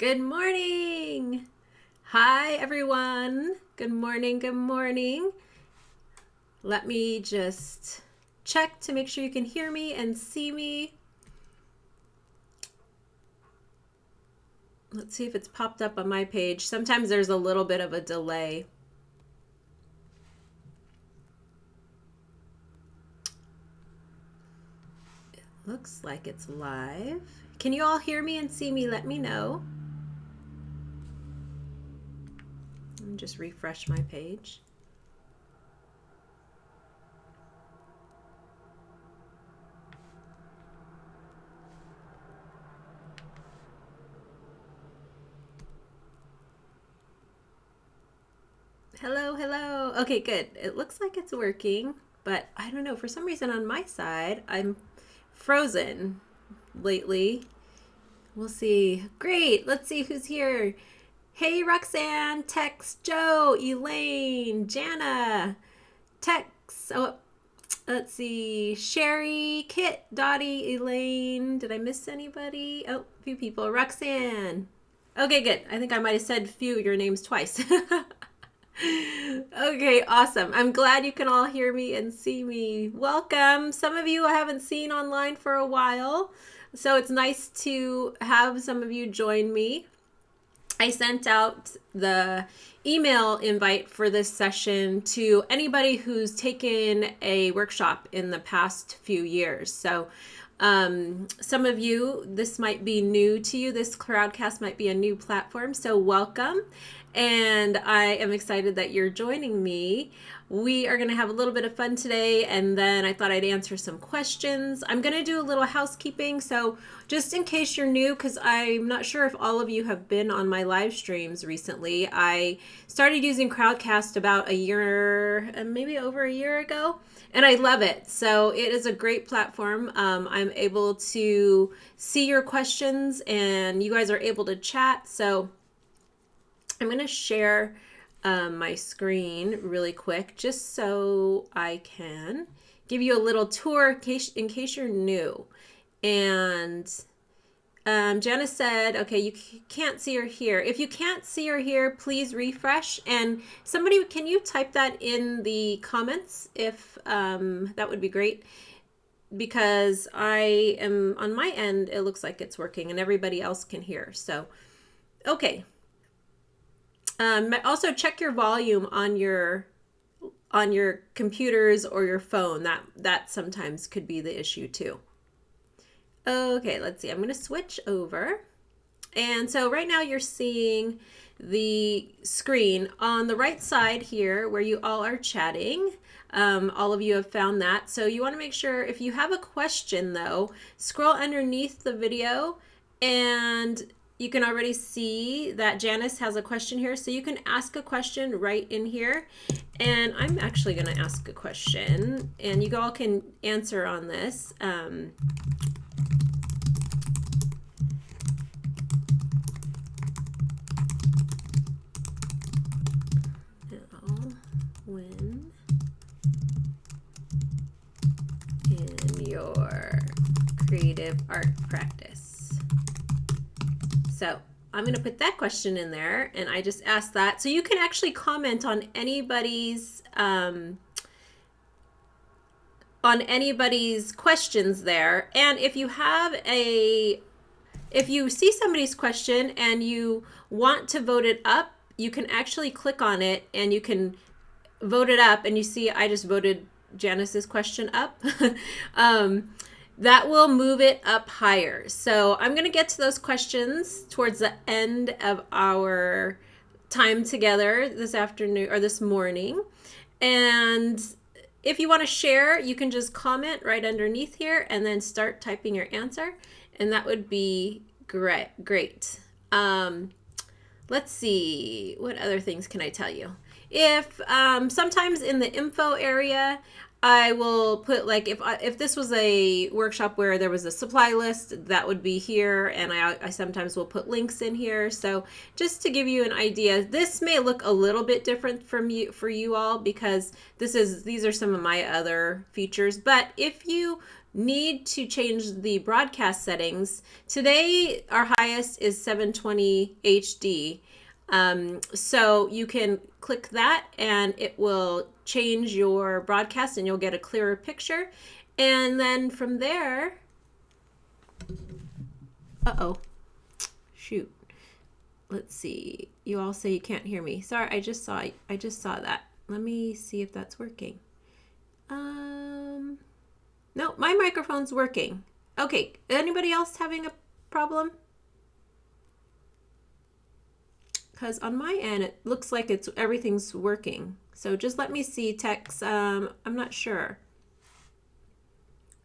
Good morning. Hi, everyone. Good morning. Good morning. Let me just check to make sure you can hear me and see me. Let's see if it's popped up on my page. Sometimes there's a little bit of a delay. It looks like it's live. Can you all hear me and see me? Let me know. Let me just refresh my page. Hello, hello. Okay, good. It looks like it's working, but I don't know. For some reason on my side, I'm frozen lately. We'll see. Great. Let's see who's here. Hey, Roxanne, Tex, Joe, Elaine, Jana, Tex. Oh, let's see. Sherry, Kit, Dottie, Elaine. Did I miss anybody? Oh, a few people. Roxanne. Okay, good. I think I might have said your names twice. Okay, awesome. I'm glad you can all hear me and see me. Welcome. Some of you I haven't seen online for a while, so it's nice to have some of you join me. I sent out the email invite for this session to anybody who's taken a workshop in the past few years. So some of you, this might be new to you. This Crowdcast might be a new platform, so welcome. And I am excited that you're joining me. We are going to have a little bit of fun today, and then I thought I'd answer some questions. I'm going to do a little housekeeping, so just in case you're new, because I'm not sure if all of you have been on my live streams recently, I started using Crowdcast about a year, maybe over a year ago, and I love it. So it is a great platform. I'm able to see your questions, and you guys are able to chat, so I'm going to share my screen really quick just so I can give you a little tour in case you're new. And Janice said, okay, you can't see or hear. If you can't see or hear, please refresh. And somebody, can you type that in the comments if that would be great? Because I am on my end, it looks like it's working and everybody else can hear. So, okay. Also check your volume on your computers or your phone. That sometimes could be the issue too. Okay, let's see. I'm going to switch over. And so right now you're seeing the screen on the right side here where you all are chatting. All of you have found that. So you want to make sure if you have a question though, scroll underneath the video and you can already see that Janice has a question here. So you can ask a question right in here. And I'm actually going to ask a question and you all can answer on this. When in your creative art practice. So I'm going to put that question in there and I just asked that. So you can actually comment on anybody's questions there. And if you have if you see somebody's question and you want to vote it up, you can actually click on it and you can vote it up, and you see I just voted Janice's question up. That will move it up higher. So I'm going to get to those questions towards the end of our time together this afternoon or this morning. And if you want to share, you can just comment right underneath here and then start typing your answer. And that would be great. Let's see, what other things can I tell you? If sometimes in the info area, I will put like if this was a workshop where there was a supply list, that would be here, and I sometimes will put links in here. So just to give you an idea, this may look a little bit different for you all because these are some of my other features. But if you need to change the broadcast settings. Today, our highest is 720 HD. So you can click that and it will change your broadcast and you'll get a clearer picture. And then from there, shoot. Let's see. You all say you can't hear me. Sorry, I just saw that. Let me see if that's working. No, my microphone's working. Okay, anybody else having a problem? Because on my end, it looks like everything's working. So just let me see, Tex. I'm not sure.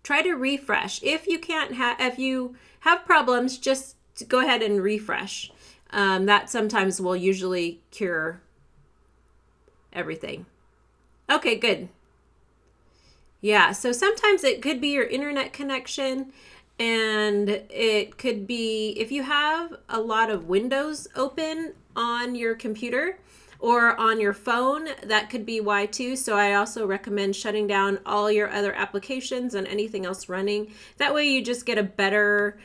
Try to refresh. If you have problems, just go ahead and refresh. That sometimes will usually cure everything. Okay, good. Yeah, so sometimes it could be your internet connection, and it could be if you have a lot of windows open on your computer or on your phone, that could be why too. So I also recommend shutting down all your other applications and anything else running. That way you just get a better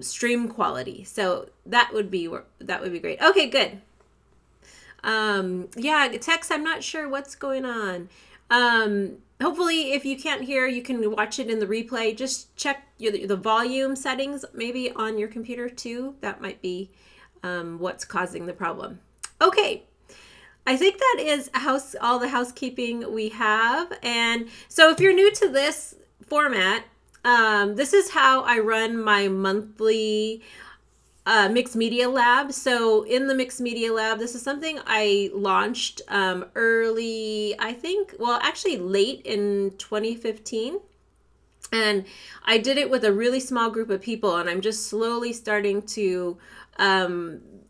stream quality. So that would be great. Okay, good. Yeah, Tex, I'm not sure what's going on. Hopefully, if you can't hear, you can watch it in the replay. Just check the volume settings maybe on your computer too. That might be what's causing the problem. Okay. I think that is all the housekeeping we have. And so if you're new to this format, this is how I run my monthly Mixed Media Lab. So in the Mixed Media Lab, this is something I launched early, actually late in 2015. And I did it with a really small group of people, and I'm just slowly starting to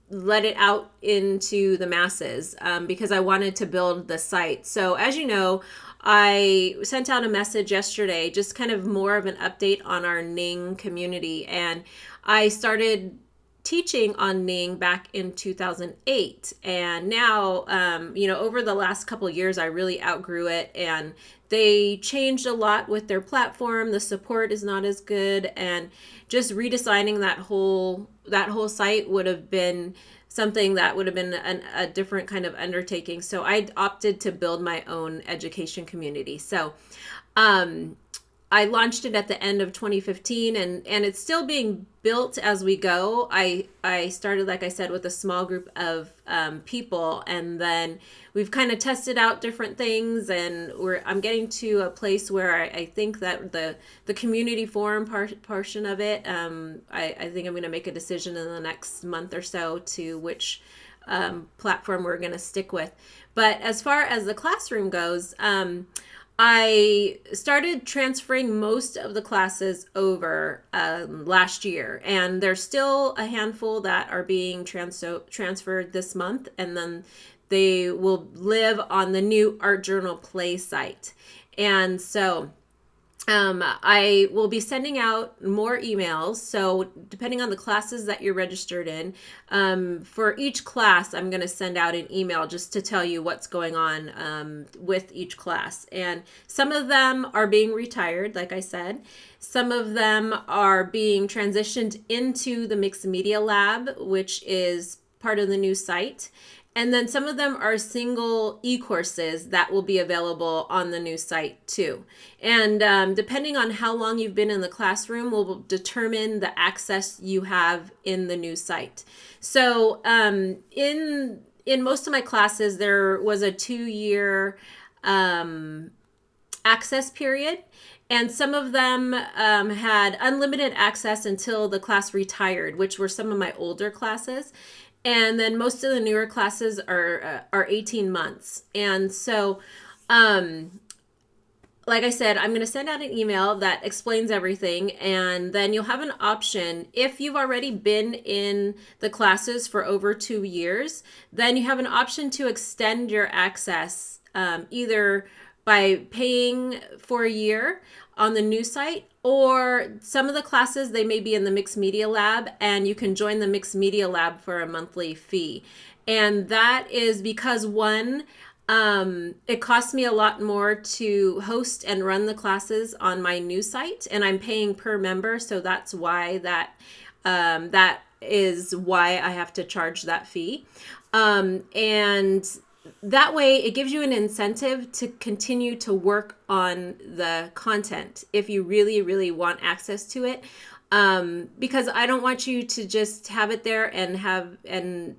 let it out into the masses because I wanted to build the site. So as you know, I sent out a message yesterday, just kind of more of an update on our Ning community. And I started teaching on Ning back in 2008. And now, over the last couple of years, I really outgrew it, and they changed a lot with their platform. The support is not as good, and just redesigning that whole site would have been something that would have been a different kind of undertaking. So I opted to build my own education community. So I launched it at the end of 2015, and it's still being built as we go. I started, like I said, with a small group of people, and then we've kind of tested out different things, and I'm getting to a place where I think that the community forum portion of it, I think I'm going to make a decision in the next month or so to which platform we're going to stick with. But as far as the classroom goes, I started transferring most of the classes over last year, and there's still a handful that are being transferred this month, and then they will live on the new art.journal.PLAY site. And so I will be sending out more emails. So depending on the classes that you're registered in, for each class, I'm going to send out an email just to tell you what's going on with each class. And some of them are being retired, like I said. Some of them are being transitioned into the Mixed Media Lab, which is part of the new site. And then some of them are single e-courses that will be available on the new site too. And depending on how long you've been in the classroom will determine the access you have in the new site. So in most of my classes, there was a 2-year access period. And some of them had unlimited access until the class retired, which were some of my older classes. And then most of the newer classes are 18 months. And so, like I said, I'm going to send out an email that explains everything. And then you'll have an option. If you've already been in the classes for over 2 years, then you have an option to extend your access either by paying for a year on the new site, or some of the classes, they may be in the Mixed Media Lab, and you can join the Mixed Media Lab for a monthly fee. And that is because, one, It costs me a lot more to host and run the classes on my new site, and I'm paying per member, so that's why that is why I have to charge that fee. And that way it gives you an incentive to continue to work on the content if you really, really want access to it. Because I don't want you to just have it there and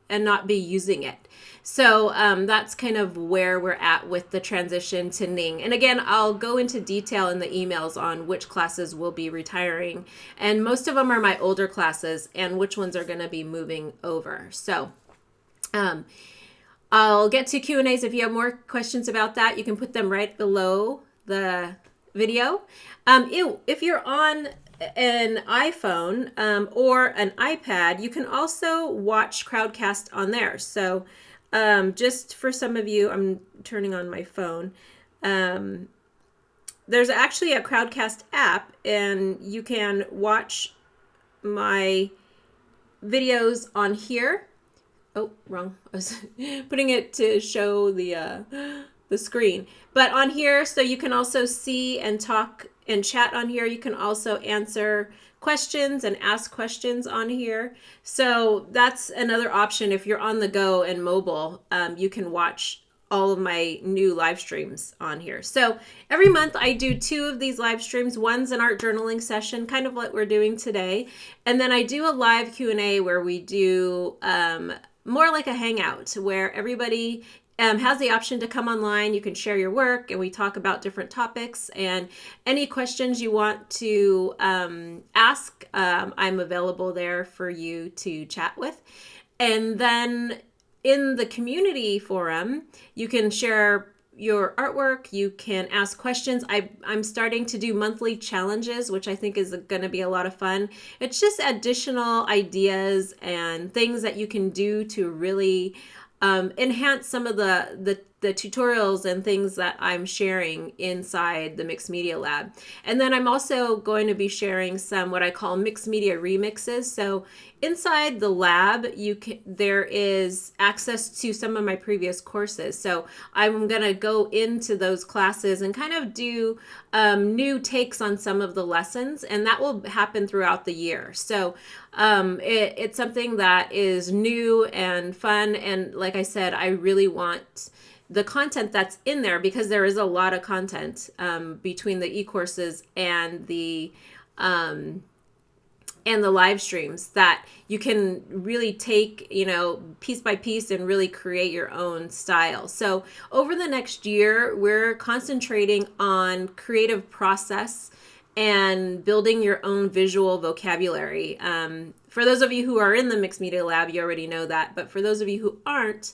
not be using it. So that's kind of where we're at with the transition to Ning. And again, I'll go into detail in the emails on which classes will be retiring. And most of them are my older classes and which ones are going to be moving over. So I'll get to Q&As. If you have more questions about that, you can put them right below the video. If you're on an iPhone or an iPad, you can also watch Crowdcast on there. So just for some of you, I'm turning on my phone. There's actually a Crowdcast app, and you can watch my videos on here. Oh, wrong. I was putting it to show the screen. But on here, so you can also see and talk and chat on here. You can also answer questions and ask questions on here. So that's another option. If you're on the go and mobile, you can watch all of my new live streams on here. So every month I do 2 of these live streams. One's an art journaling session, kind of what we're doing today. And then I do a live Q&A where we do more like a hangout where everybody has the option to come online. You can share your work and we talk about different topics, and any questions you want to ask, I'm available there for you to chat with. And then in the community forum, you can share your artwork, you can ask questions. I'm starting to do monthly challenges, which I think is going to be a lot of fun. It's just additional ideas and things that you can do to really enhance some of the tutorials and things that I'm sharing inside the Mixed Media Lab. And then I'm also going to be sharing some what I call mixed media remixes. So inside the lab, there is access to some of my previous courses. So I'm going to go into those classes and kind of do new takes on some of the lessons, and that will happen throughout the year. So it's something that is new and fun. And like I said, I really want the content that's in there, because there is a lot of content between the e-courses and the live streams that you can really take, piece by piece and really create your own style. So over the next year, we're concentrating on creative process and building your own visual vocabulary. For those of you who are in the Mixed Media Lab, you already know that. But for those of you who aren't,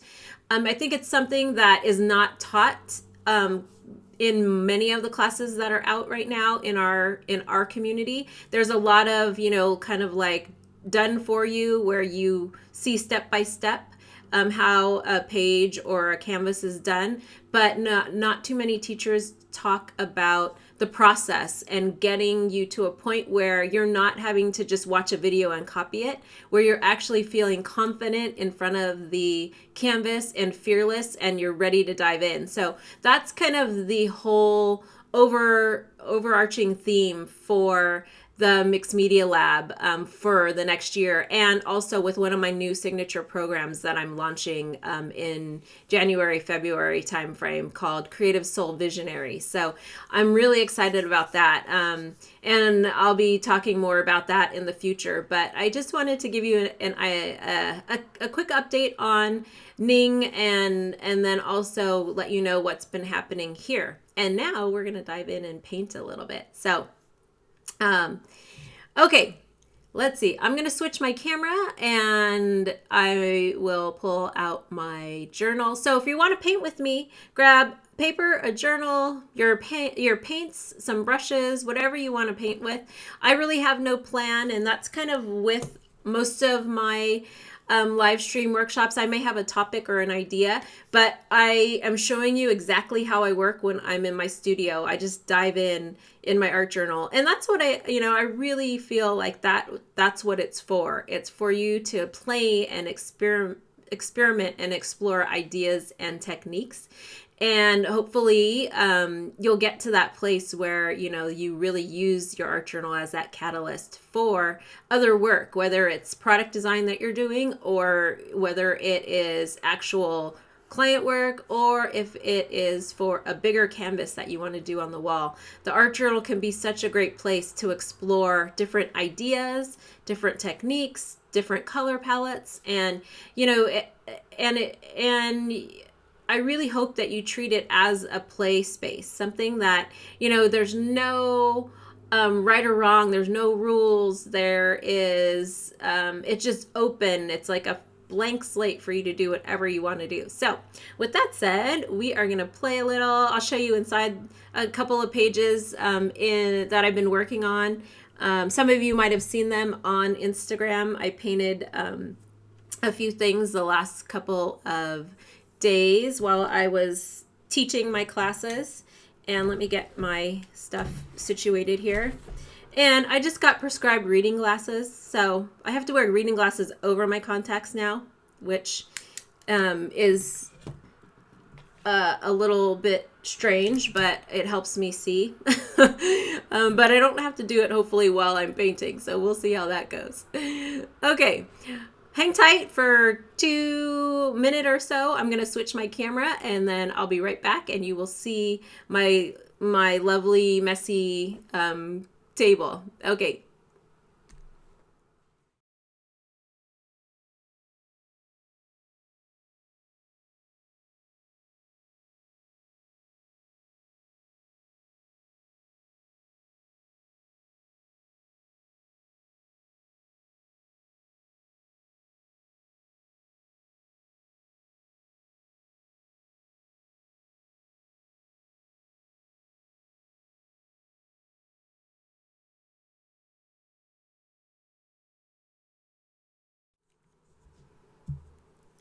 I think it's something that is not taught in many of the classes that are out right now in our community. There's a lot of, kind of like done for you, where you see step by step how a page or a canvas is done, but not too many teachers talk about the process and getting you to a point where you're not having to just watch a video and copy it, where you're actually feeling confident in front of the canvas and fearless, and you're ready to dive in. So that's kind of the whole overarching theme for the Mixed Media Lab for the next year, and also with one of my new signature programs that I'm launching in January, February timeframe, called Creative Soul Visionary. So I'm really excited about that, and I'll be talking more about that in the future. But I just wanted to give you a quick update on Ning, and then also let you know what's been happening here. And now we're going to dive in and paint a little bit. So okay, let's see. I'm going to switch my camera and I will pull out my journal. So if you want to paint with me, grab paper, a journal, your paints, some brushes, whatever you want to paint with. I really have no plan, and that's kind of with most of my live stream workshops. I may have a topic or an idea, but I am showing you exactly how I work when I'm in my studio. I just dive in my art journal, and that's what I really feel like that's what it's for. It's for you to play and experiment and explore ideas and techniques. And hopefully you'll get to that place where, you know, you really use your art journal as that catalyst for other work, whether it's product design that you're doing or whether it is actual client work, or if it is for a bigger canvas that you want to do on the wall. The art journal can be such a great place to explore different ideas, different techniques, different color palettes, and you know, and I really hope that you treat it as a play space, something that, you know, there's no right or wrong, there's no rules, there is it's just open. It's like a blank slate for you to do whatever you want to do. So with that said, we are going to play a little. I'll show you inside a couple of pages that I've been working on. Some of you might have seen them on Instagram. I painted a few things the last couple of days while I was teaching my classes. And let me get my stuff situated here. And I just got prescribed reading glasses, so I have to wear reading glasses over my contacts now, which is a little bit strange, but it helps me see. But I don't have to do it, hopefully, while I'm painting, so we'll see how that goes. Okay, hang tight for 2 minutes or so. I'm going to switch my camera, and then I'll be right back, and you will see my lovely, messy table. Okay.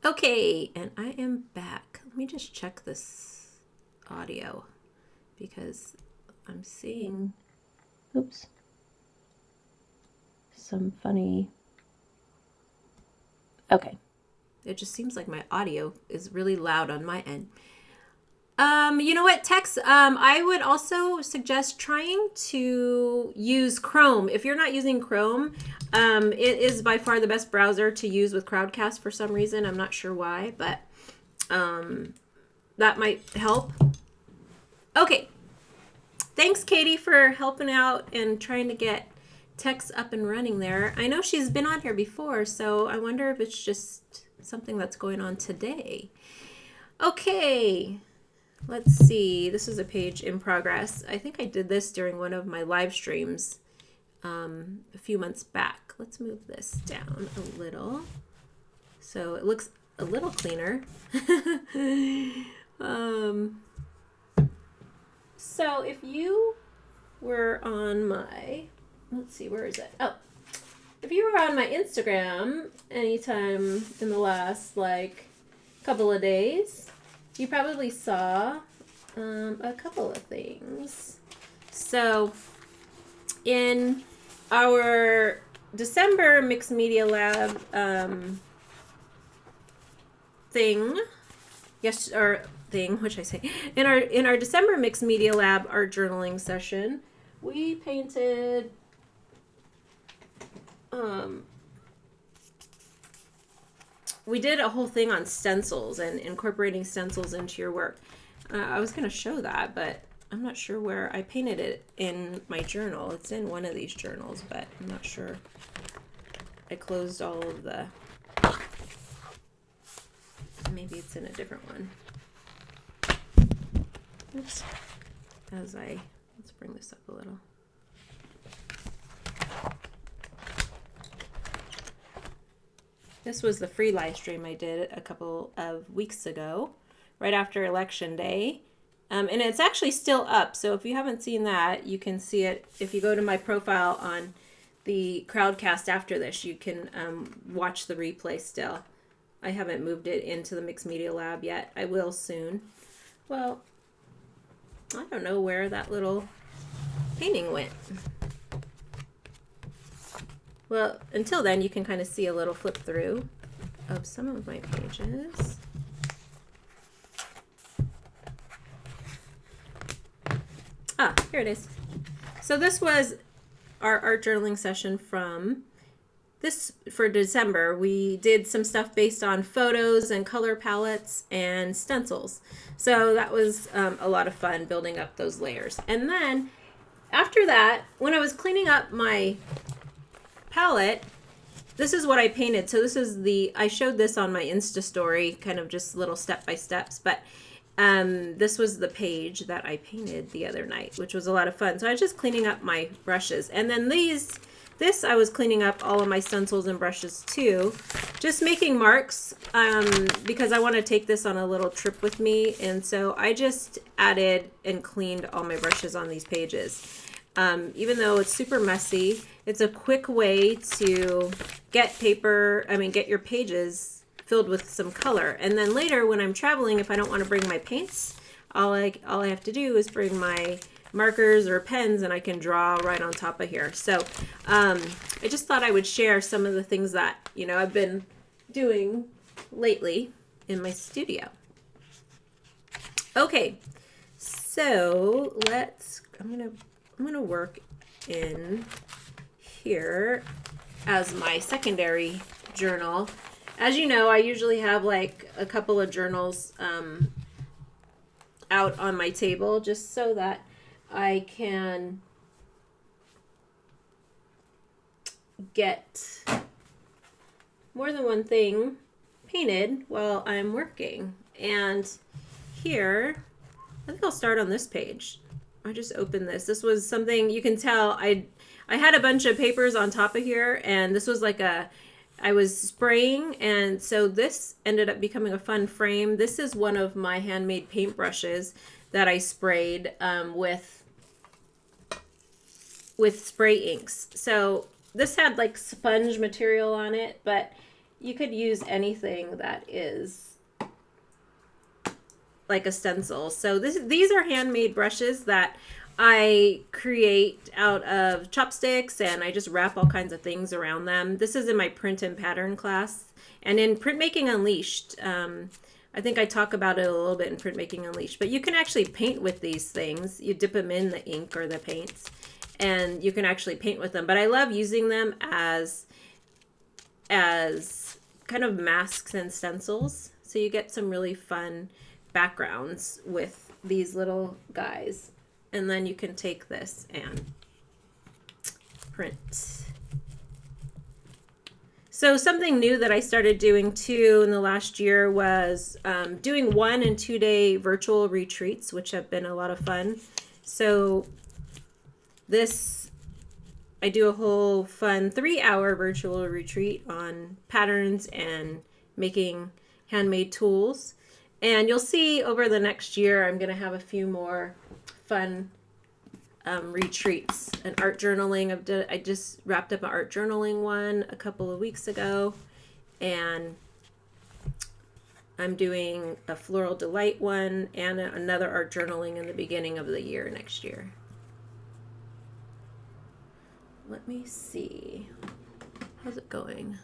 Okay, and I am back. Let me just check this audio because I'm seeing, oops, some funny, okay. It just seems like my audio is really loud on my end. You know what, Tex, I would also suggest trying to use Chrome. If you're not using Chrome, it is by far the best browser to use with Crowdcast for some reason. I'm not sure why, but that might help. Okay. Thanks, Katie, for helping out and trying to get Tex up and running there. I know she's been on here before, so I wonder if it's just something that's going on today. Okay. Let's see. This is a page in progress. I think I did this during one of my live streams a few months back. Let's move this down a little so it looks a little cleaner. So if you were on my, let's see, where is it? Oh, if you were on my Instagram anytime in the last couple of days, you probably saw a couple of things. So in our December Mixed Media Lab in our December Mixed Media Lab art journaling session, we painted we did a whole thing on stencils and incorporating stencils into your work. I was going to show that, but I'm not sure where I painted it in my journal. It's in one of these journals, but I'm not sure. I closed all of the... Maybe it's in a different one. Oops. Let's bring this up a little. This was the free live stream I did a couple of weeks ago, right after Election Day. And it's actually still up, so if you haven't seen that, you can see it. If you go to my profile on the Crowdcast after this, you can watch the replay still. I haven't moved it into the Mixed Media Lab yet. I will soon. Well, I don't know where that little painting went. Well, until then, you can kind of see a little flip through. of some of my pages. Ah, here it is. So this was our art journaling session for December. We did some stuff based on photos and color palettes and stencils. So that was a lot of fun building up those layers. And then after that, when I was cleaning up my palette, this is what I painted. So this is I showed this on my Insta story, kind of just little step-by-steps, but this was the page that I painted the other night, which was a lot of fun. So I was just cleaning up my brushes. And then this I was cleaning up all of my stencils and brushes too, just making marks because I want to take this on a little trip with me. And so I just added and cleaned all my brushes on these pages. Even though it's super messy, it's a quick way to get your pages filled with some color. And then later when I'm traveling, if I don't want to bring my paints, all I have to do is bring my markers or pens and I can draw right on top of here. So I just thought I would share some of the things that, I've been doing lately in my studio. Okay, so I'm gonna work in here as my secondary journal. As you know, I usually have like a couple of journals out on my table just so that I can get more than one thing painted while I'm working. And here, I think I'll start on this page. I just opened this. This was something you can tell I had a bunch of papers on top of here, and this was like I was spraying, and so this ended up becoming a fun frame. This is one of my handmade paintbrushes that I sprayed with spray inks. So this had like sponge material on it, but you could use anything that is like a stencil. So these are handmade brushes that I create out of chopsticks, and I just wrap all kinds of things around them. This is in my print and pattern class, and in Printmaking Unleashed. I think I talk about it a little bit in Printmaking Unleashed, but you can actually paint with these things. You dip them in the ink or the paints, and you can actually paint with them. But I love using them as kind of masks and stencils. So you get some really fun backgrounds with these little guys. And then you can take this and print. So something new that I started doing too in the last year was doing 1 and 2 day virtual retreats, which have been a lot of fun. So I do a whole fun 3-hour virtual retreat on patterns and making handmade tools. And you'll see over the next year, I'm going to have a few more fun retreats and art journaling. I just wrapped up an art journaling one a couple of weeks ago, and I'm doing a floral delight one and another art journaling in the beginning of the year next year. Let me see. How's it going?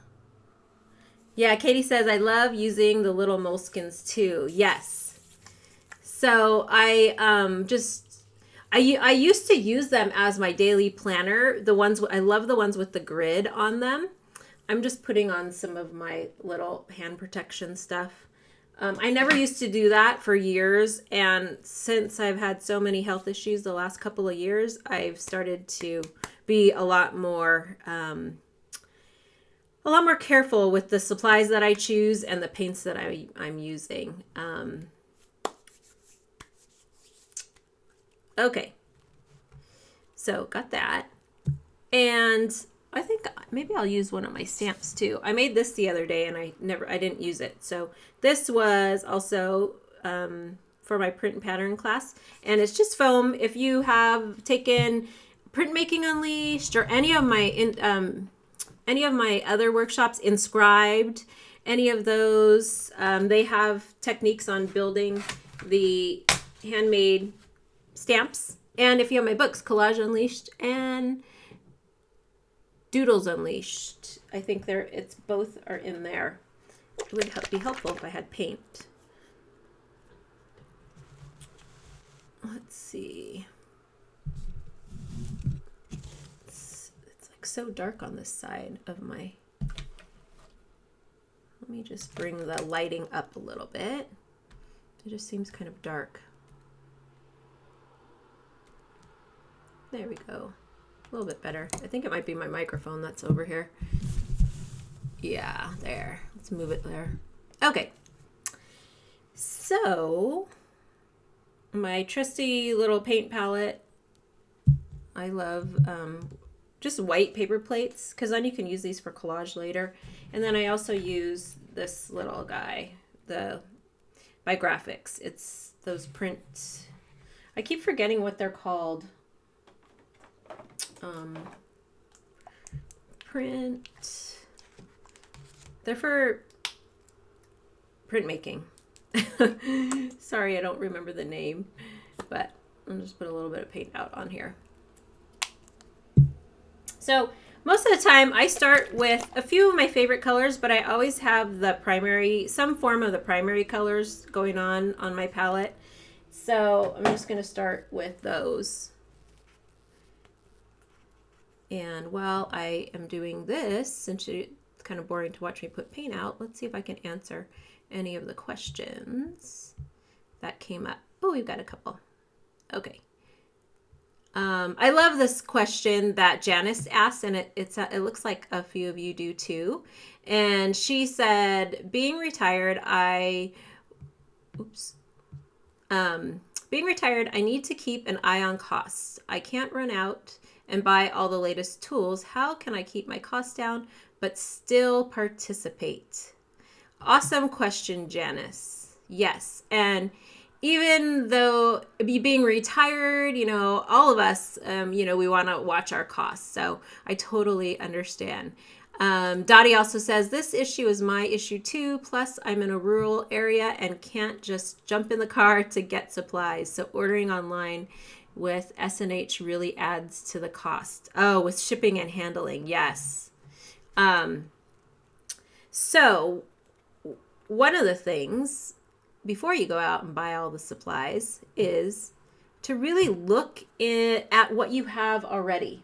Yeah, Katie says, I love using the little moleskins too. Yes. So I used to use them as my daily planner. I love the ones with the grid on them. I'm just putting on some of my little hand protection stuff. I never used to do that for years, and since I've had so many health issues the last couple of years, I've started to be a lot more careful with the supplies that I choose and the paints that I'm using. Okay, so got that, and I think maybe I'll use one of my stamps too. I made this the other day and I didn't use it. So this was also for my print and pattern class, and it's just foam. If you have taken Printmaking Unleashed or any of my other workshops, Inscribed, any of those, they have techniques on building the handmade stamps. And if you have my books, Collage Unleashed and Doodles Unleashed, I think both are in there. would be helpful if I had paint. Let's see. It's like so dark on this side of my... Let me just bring the lighting up a little bit. It just seems kind of dark. There we go. A little bit better. I think it might be my microphone that's over here. Yeah, there. Let's move it there. Okay. So, my trusty little paint palette. I love just white paper plates, because then you can use these for collage later. And then I also use this little guy, by Graphics. It's those print. I keep forgetting what they're called. Print. They're for printmaking. Sorry, I don't remember the name, but I'll just put a little bit of paint out on here. So most of the time I start with a few of my favorite colors, but I always have the primary, some form of the primary colors going on my palette. So I'm just going to start with those. And while I am doing this, since it's kind of boring to watch me put paint out, let's see if I can answer any of the questions that came up. Oh, we've got a couple. Okay. I love this question that Janice asked, and it looks like a few of you do too. And she said, being retired, I need to keep an eye on costs. I can't run out and buy all the latest tools. How can I keep my costs down but still participate? Awesome question, Janice. Yes. And even though being retired, you know, all of us, you know, we want to watch our costs. So I totally understand. Dottie also says, this issue is my issue too. Plus, I'm in a rural area and can't just jump in the car to get supplies. So ordering online with S&H really adds to the cost. Oh, with shipping and handling. Yes. So one of the things before you go out and buy all the supplies is to really look at what you have already,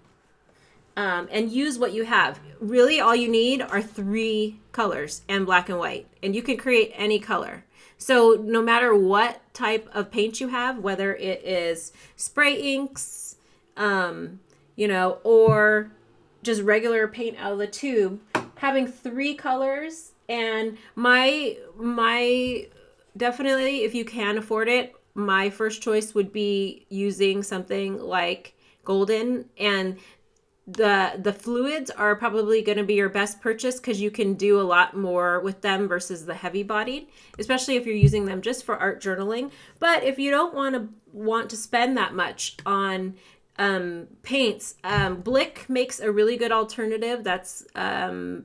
and use what you have. Really, all you need are 3 colors and black and white, and you can create any color. So no matter what type of paint you have, whether it is spray inks, you know, or just regular paint out of the tube, having 3 colors. And my definitely, if you can afford it, my first choice would be using something like golden, and the fluids are probably going to be your best purchase because you can do a lot more with them versus the heavy bodied, especially if you're using them just for art journaling. But if you don't want to spend that much on paints, Blick makes a really good alternative. That's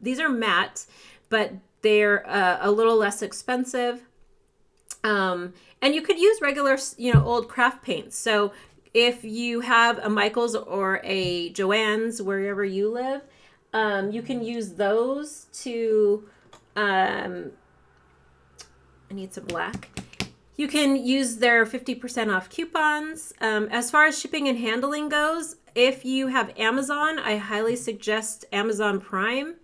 these are matte, but they're a little less expensive. And you could use regular, you know, old craft paints. So if you have a Michael's or a Joann's, wherever you live, you can use those to, I need some black. You can use their 50% off coupons. As far as shipping and handling goes, if you have Amazon, I highly suggest Amazon Prime.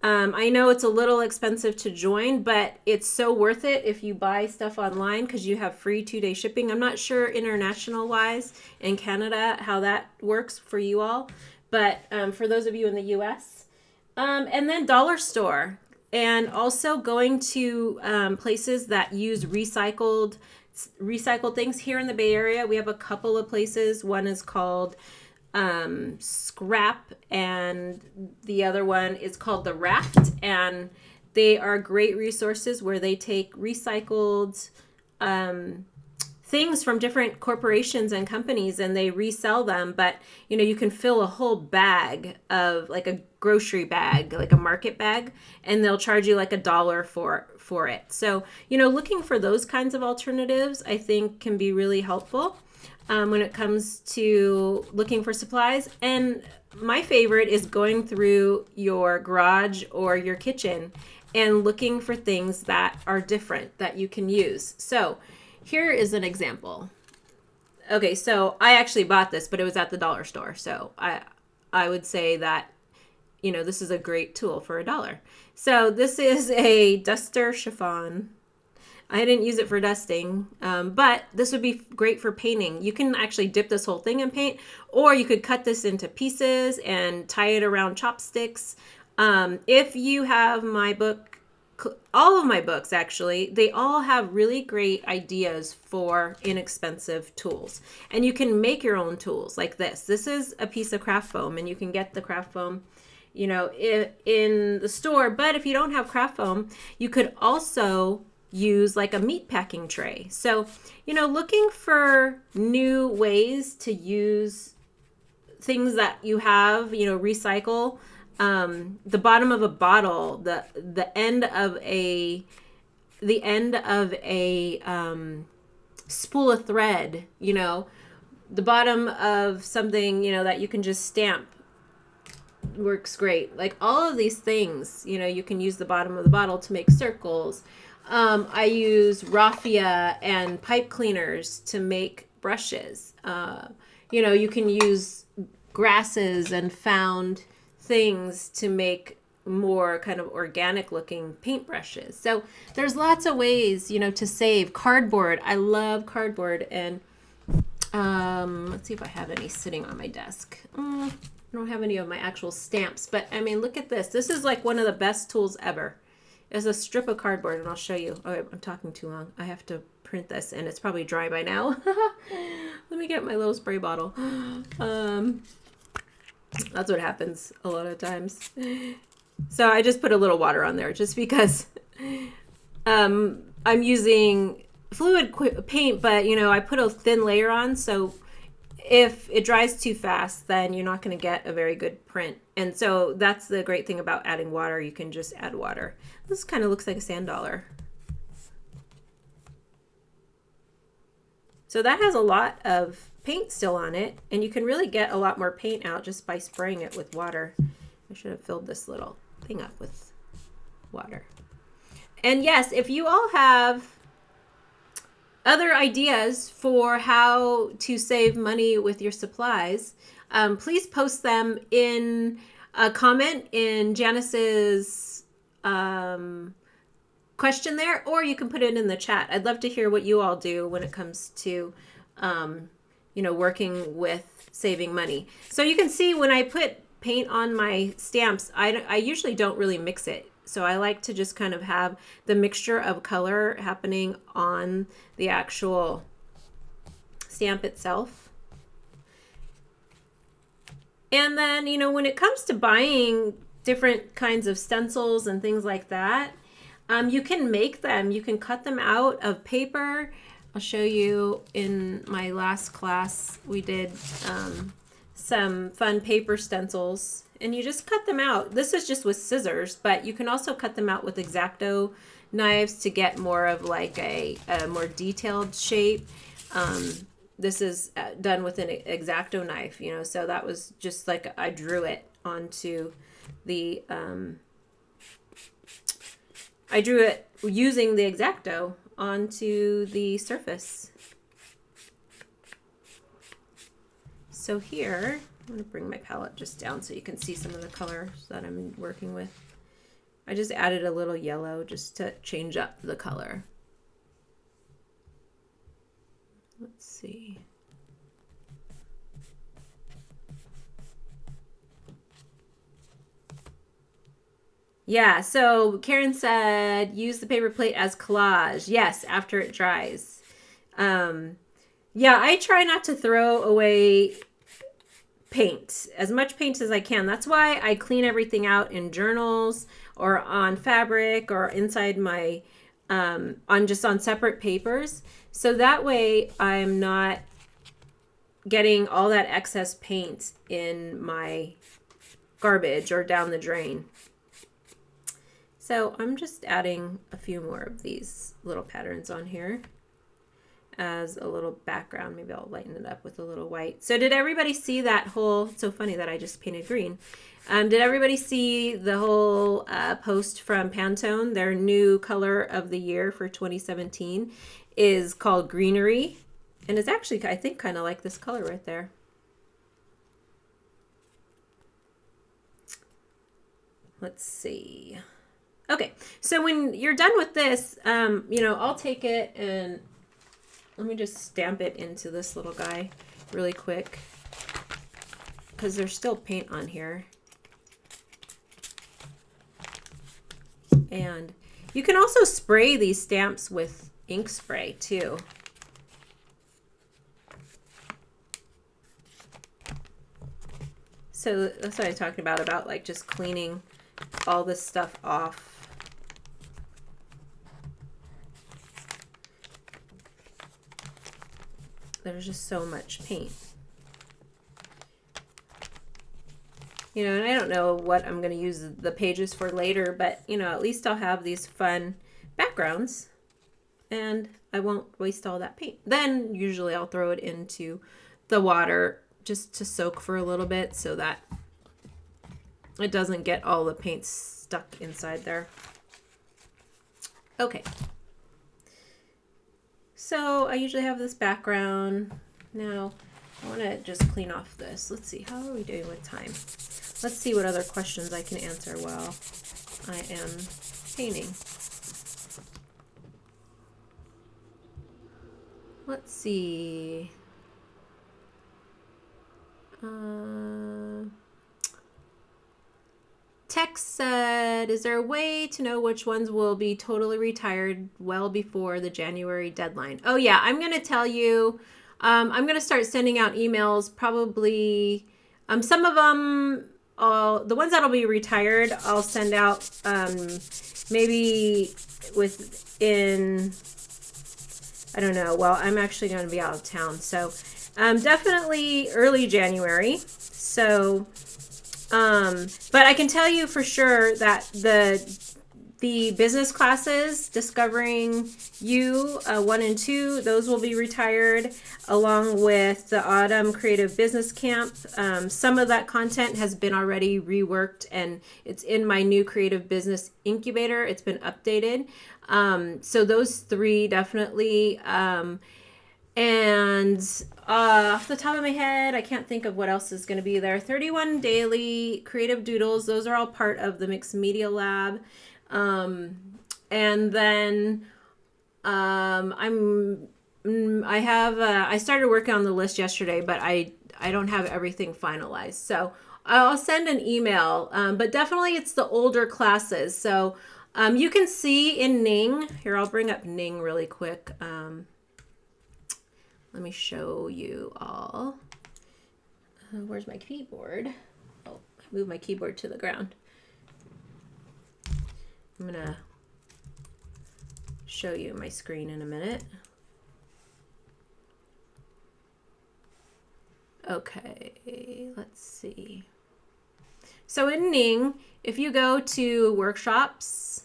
I know it's a little expensive to join, but it's so worth it if you buy stuff online because you have free 2-day shipping. I'm not sure international wise in Canada how that works for you all, but for those of you in the US. And then dollar store, and also going to places that use recycled things. Here in the Bay Area, we have a couple of places. One is called Scrap, and the other one is called The Raft, and they are great resources where they take recycled things from different corporations and companies and they resell them. But you know, you can fill a whole bag of, like a grocery bag, like a market bag, and they'll charge you like $1 for it. So you know, looking for those kinds of alternatives I think can be really helpful when it comes to looking for supplies. And my favorite is going through your garage or your kitchen and looking for things that are different that you can use. So here is an example. Okay, so I actually bought this, but it was at the dollar store. So I would say that, you know, this is a great tool for $1. So this is a duster chiffon. I didn't use it for dusting, but this would be great for painting. You can actually dip this whole thing in paint, or you could cut this into pieces and tie it around chopsticks. If you have my book, all of my books actually, they all have really great ideas for inexpensive tools. And you can make your own tools like this. This is a piece of craft foam, and you can get the craft foam, you know, in the store. But if you don't have craft foam, you could also use like a meat packing tray. So, you know, looking for new ways to use things that you have, you know, recycle. The bottom of a bottle, the end of a spool of thread, you know, the bottom of something, you know, that you can just stamp works great. Like all of these things, you know, you can use the bottom of the bottle to make circles. I use raffia and pipe cleaners to make brushes. You know, you can use grasses and found things to make more kind of organic looking paintbrushes. So there's lots of ways, you know, to save. Cardboard. I love cardboard. And let's see if I have any sitting on my desk. I don't have any of my actual stamps, but I mean, look at this. This is like one of the best tools ever. It's a strip of cardboard, and I'll show you. Oh, I'm talking too long. I have to print this, and it's probably dry by now. Let me get my little spray bottle. That's what happens a lot of times. So I just put a little water on there just because I'm using fluid paint, but you know, I put a thin layer on, so if it dries too fast, then you're not going to get a very good print. And so that's the great thing about adding water. You can just add water. This kind of looks like a sand dollar. So that has a lot of paint still on it, and you can really get a lot more paint out just by spraying it with water. I should have filled this little thing up with water. And yes, if you all have other ideas for how to save money with your supplies, please post them in a comment in Janice's question there, or you can put it in the chat. I'd love to hear what you all do when it comes to you know, working with saving money. So you can see when I put paint on my stamps, I usually don't really mix it. So I like to just kind of have the mixture of color happening on the actual stamp itself. And then, you know, when it comes to buying different kinds of stencils and things like that, you can make them. You can cut them out of paper. I'll show you in my last class, we did some fun paper stencils, and you just cut them out. This is just with scissors, but you can also cut them out with X-Acto knives to get more of like a more detailed shape. This is done with an X-Acto knife, you know, so that was just like I drew it onto the, I drew it using the X-Acto onto the surface. So here, I'm going to bring my palette just down so you can see some of the colors that I'm working with. I just added a little yellow just to change up the color. Let's see. Yeah, so Karen said, use the paper plate as collage. Yes, after it dries. Yeah, I try not to throw away paint, as much paint as I can. That's why I clean everything out in journals or on fabric or inside my, on separate papers. So that way I'm not getting all that excess paint in my garbage or down the drain. So I'm just adding a few more of these little patterns on here. as a little background. Maybe I'll lighten it up with a little white. So did everybody see that whole, it's so funny that I just painted green. Did everybody see the whole post from Pantone? Their new color of the year for 2017 is called Greenery. And it's actually, I think, kind of like this color right there. Let's see. Okay, so when you're done with this, you know, I'll take it and let me just stamp it into this little guy really quick because there's still paint on here. And you can also spray these stamps with ink spray too. So that's what I talked about like just cleaning all this stuff off. There's just so much paint. You know, and I don't know what I'm going to use the pages for later, but, you know, at least I'll have these fun backgrounds and I won't waste all that paint. Then usually I'll throw it into the water just to soak for a little bit so that it doesn't get all the paint stuck inside there. Okay. So I usually have this background. Now I want to just clean off this. Let's see, how are we doing with time? Let's see what other questions I can answer while I am painting. Let's see. Tex said, is there a way to know which ones will be totally retired well before the January deadline? Oh yeah, I'm going to tell you, I'm going to start sending out emails probably, some of them, the ones that'll be retired, I'll send out maybe within, I don't know, well, I'm actually going to be out of town, so definitely early January. So but I can tell you for sure that the business classes, Discovering You 1 and 2, those will be retired, along with the Autumn Creative Business Camp. Some of that content has been already reworked and it's in my new Creative Business Incubator. It's been updated. So those 3 definitely. And off the top of my head, I can't think of what else is going to be there. 31 Daily, Creative Doodles, those are all part of the Mixed Media Lab. And then I started working on the list yesterday, but I don't have everything finalized. So I'll send an email, but definitely it's the older classes. So you can see in Ning, here I'll bring up Ning really quick. Let me show you all. Where's my keyboard? Oh, I moved my keyboard to the ground. I'm gonna show you my screen in a minute. Okay, let's see. So in Ning, if you go to workshops,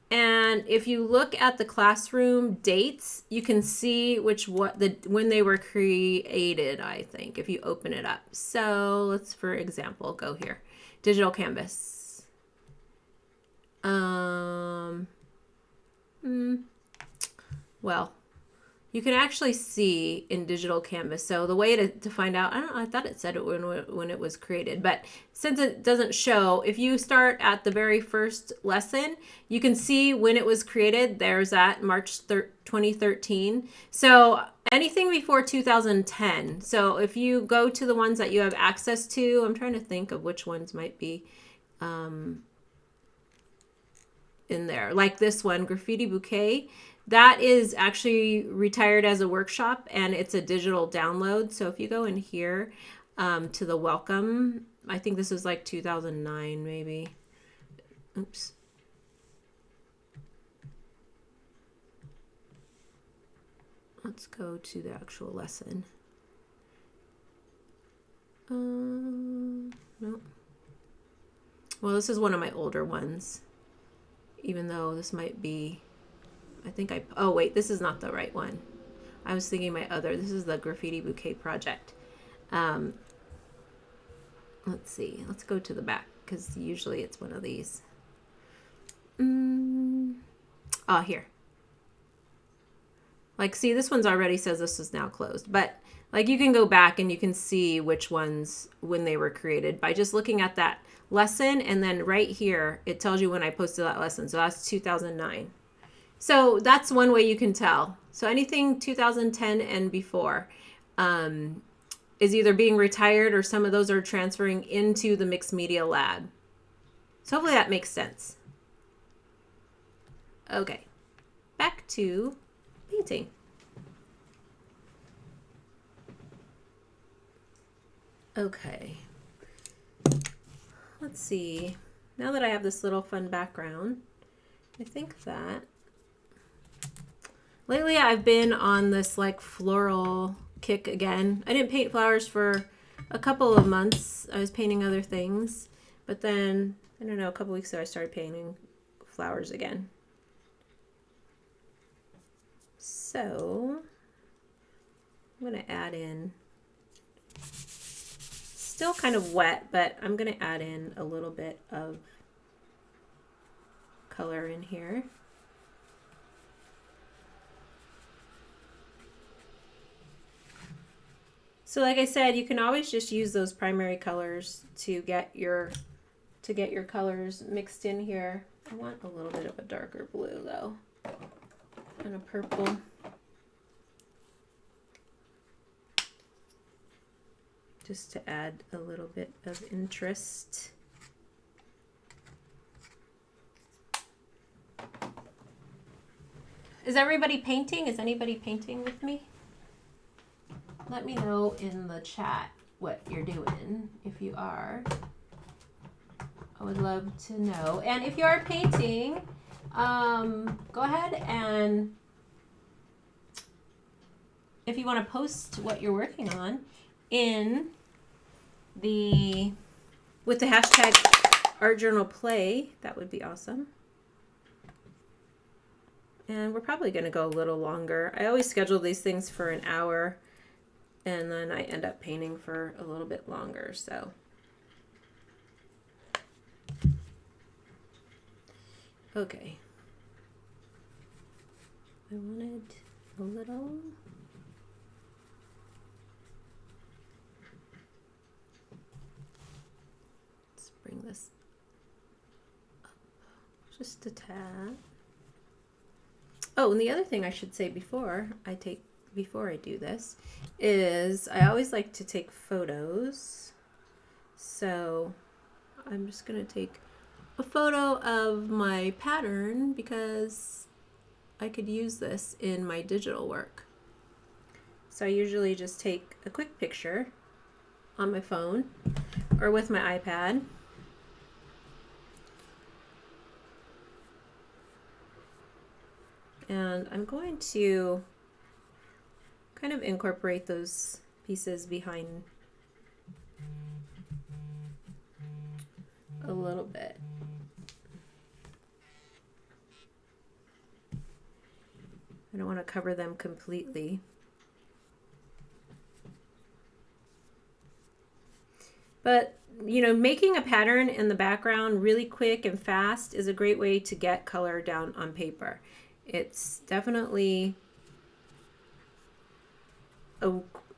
and if you look at the classroom dates, you can see when they were created, I think, if you open it up. So let's, for example, go here. Digital Canvas. Well, you can actually see in Digital Canvas. So the way to find out, I thought it said it when it was created, but since it doesn't show, if you start at the very first lesson, you can see when it was created. There's that March 2013. So anything before 2010. So if you go to the ones that you have access to, I'm trying to think of which ones might be in there. Like this one, Graffiti Bouquet. That is actually retired as a workshop and it's a digital download. So if you go in here to the welcome, I think this is like 2009 maybe. Oops. Let's go to the actual lesson. No. Well, this is one of my older ones, even though this might be, oh wait, this is not the right one. I was thinking this is the graffiti bouquet project. Let's see. Let's go to the back because usually it's one of these. Oh, here. Like, see, this one's already says this is now closed. But, like, you can go back and you can see which ones, when they were created by just looking at that lesson. And then right here, it tells you when I posted that lesson. So that's 2009. So that's one way you can tell. So anything 2010 and before is either being retired or some of those are transferring into the mixed media lab. So hopefully that makes sense. Okay, back to painting. Okay, let's see. Now that I have this little fun background, I think that lately I've been on this like floral kick again. I didn't paint flowers for a couple of months. I was painting other things, but then, I don't know, a couple weeks ago I started painting flowers again. So I'm going to add in, still kind of wet, but I'm going to add in a little bit of color in here. So like I said, you can always just use those primary colors to get your colors mixed in here. I want a little bit of a darker blue though, and a purple. Just to add a little bit of interest. Is everybody painting? Is anybody painting with me? Let me know in the chat what you're doing, if you are. I would love to know. And if you are painting, go ahead and if you want to post what you're working on with the hashtag art.journal.PLAY, that would be awesome. And we're probably going to go a little longer. I always schedule these things for an hour, and then I end up painting for a little bit longer, so. Okay. I wanted a little. Let's bring this up just a tad. Oh, and the other thing I should say before I do this is I always like to take photos. So I'm just going to take a photo of my pattern because I could use this in my digital work. So I usually just take a quick picture on my phone or with my iPad. And I'm going to kind of incorporate those pieces behind a little bit. I don't want to cover them completely. But, you know, making a pattern in the background really quick and fast is a great way to get color down on paper. It's definitely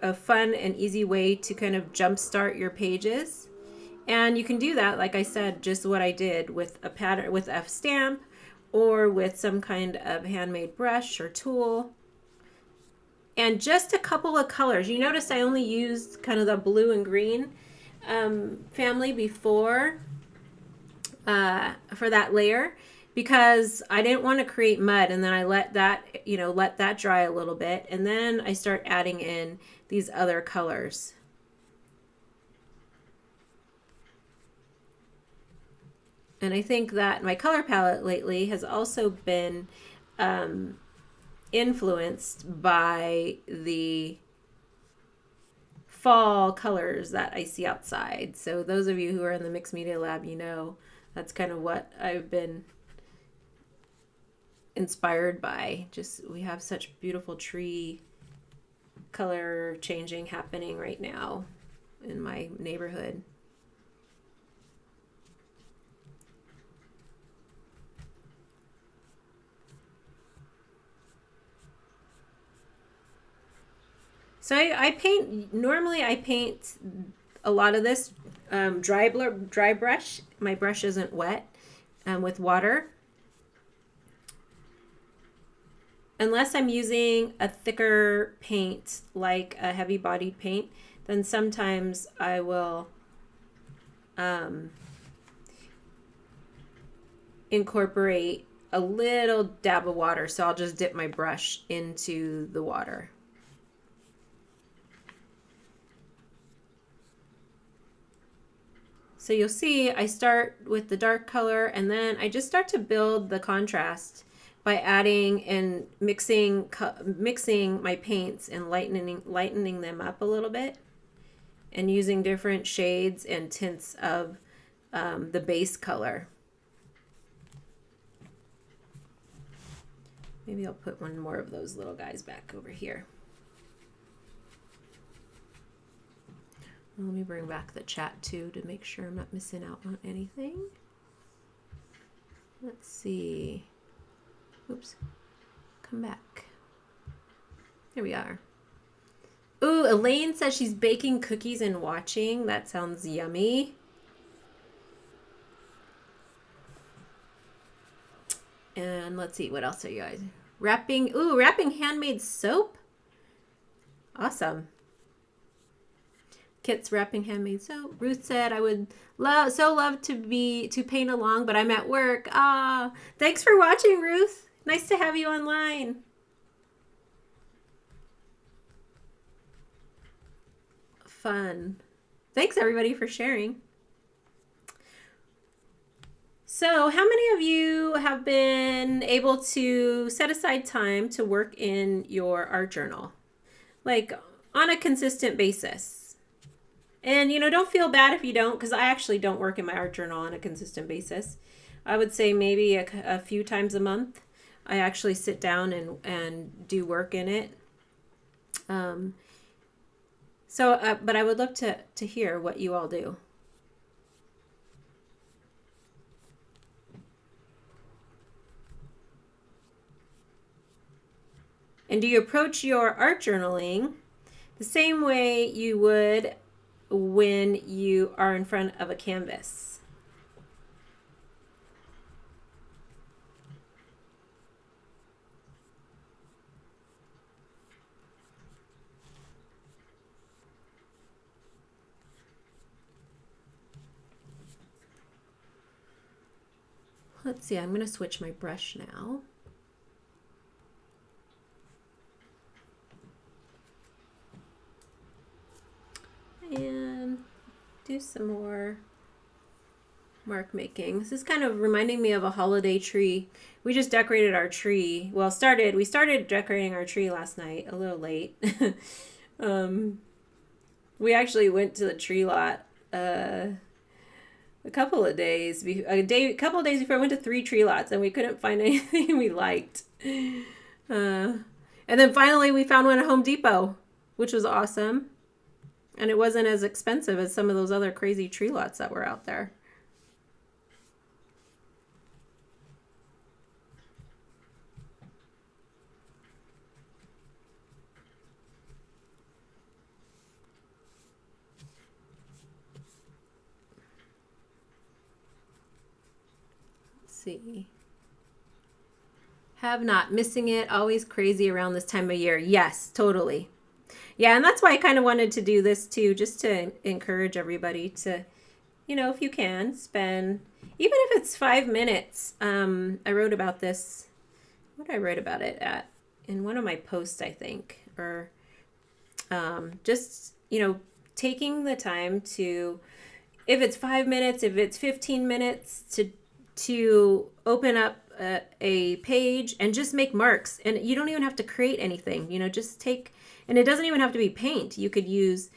a fun and easy way to kind of jumpstart your pages. And you can do that, like I said, just what I did with a pattern, with a stamp, or with some kind of handmade brush or tool. And just a couple of colors. You notice I only used kind of the blue and green family before for that layer, because I didn't want to create mud, and then I let that dry a little bit, and then I start adding in these other colors. And I think that my color palette lately has also been influenced by the fall colors that I see outside. So those of you who are in the Mixed Media Lab, you know that's kind of what I've been inspired by. Just, we have such beautiful tree color changing happening right now in my neighborhood. So I paint, normally I paint a lot of this dry brush. My brush isn't wet with water. Unless I'm using a thicker paint, like a heavy bodied paint, then sometimes I will incorporate a little dab of water. So I'll just dip my brush into the water. So you'll see I start with the dark color, and then I just start to build the contrast by adding and mixing my paints and lightening them up a little bit, and using different shades and tints of the base color. Maybe I'll put one more of those little guys back over here. Let me bring back the chat too to make sure I'm not missing out on anything. Let's see. Oops. Come back. Here we are. Ooh, Elaine says she's baking cookies and watching. That sounds yummy. And let's see, what else are you guys? Wrapping handmade soap. Awesome. Kit's wrapping handmade soap. Ruth said, I would love to paint along, but I'm at work. Ah, thanks for watching, Ruth. Nice to have you online. Fun. Thanks everybody for sharing. So how many of you have been able to set aside time to work in your art journal? Like on a consistent basis? And, don't feel bad if you don't, because I actually don't work in my art journal on a consistent basis. I would say maybe a few times a month, I actually sit down and do work in it. But I would love to hear what you all do. And do you approach your art journaling the same way you would when you are in front of a canvas? Let's see, I'm going to switch my brush now. And do some more mark making. This is kind of reminding me of a holiday tree. We just decorated our tree. Well, we started decorating our tree last night, a little late. We actually went to the tree lot a couple of days before we went to 3 tree lots, and we couldn't find anything we liked. And then finally we found one at Home Depot, which was awesome. And it wasn't as expensive as some of those other crazy tree lots that were out there. Let's see. Have not. Missing it. Always crazy around this time of year. Yes, totally. Yeah, and that's why I kind of wanted to do this too, just to encourage everybody to, if you can, spend, even if it's 5 minutes. I wrote about this. What did I write about it in one of my posts, I think, or just, taking the time to, if it's 5 minutes, if it's 15 minutes, to open up a page and just make marks. And you don't even have to create anything, just take. And it doesn't even have to be paint. You could use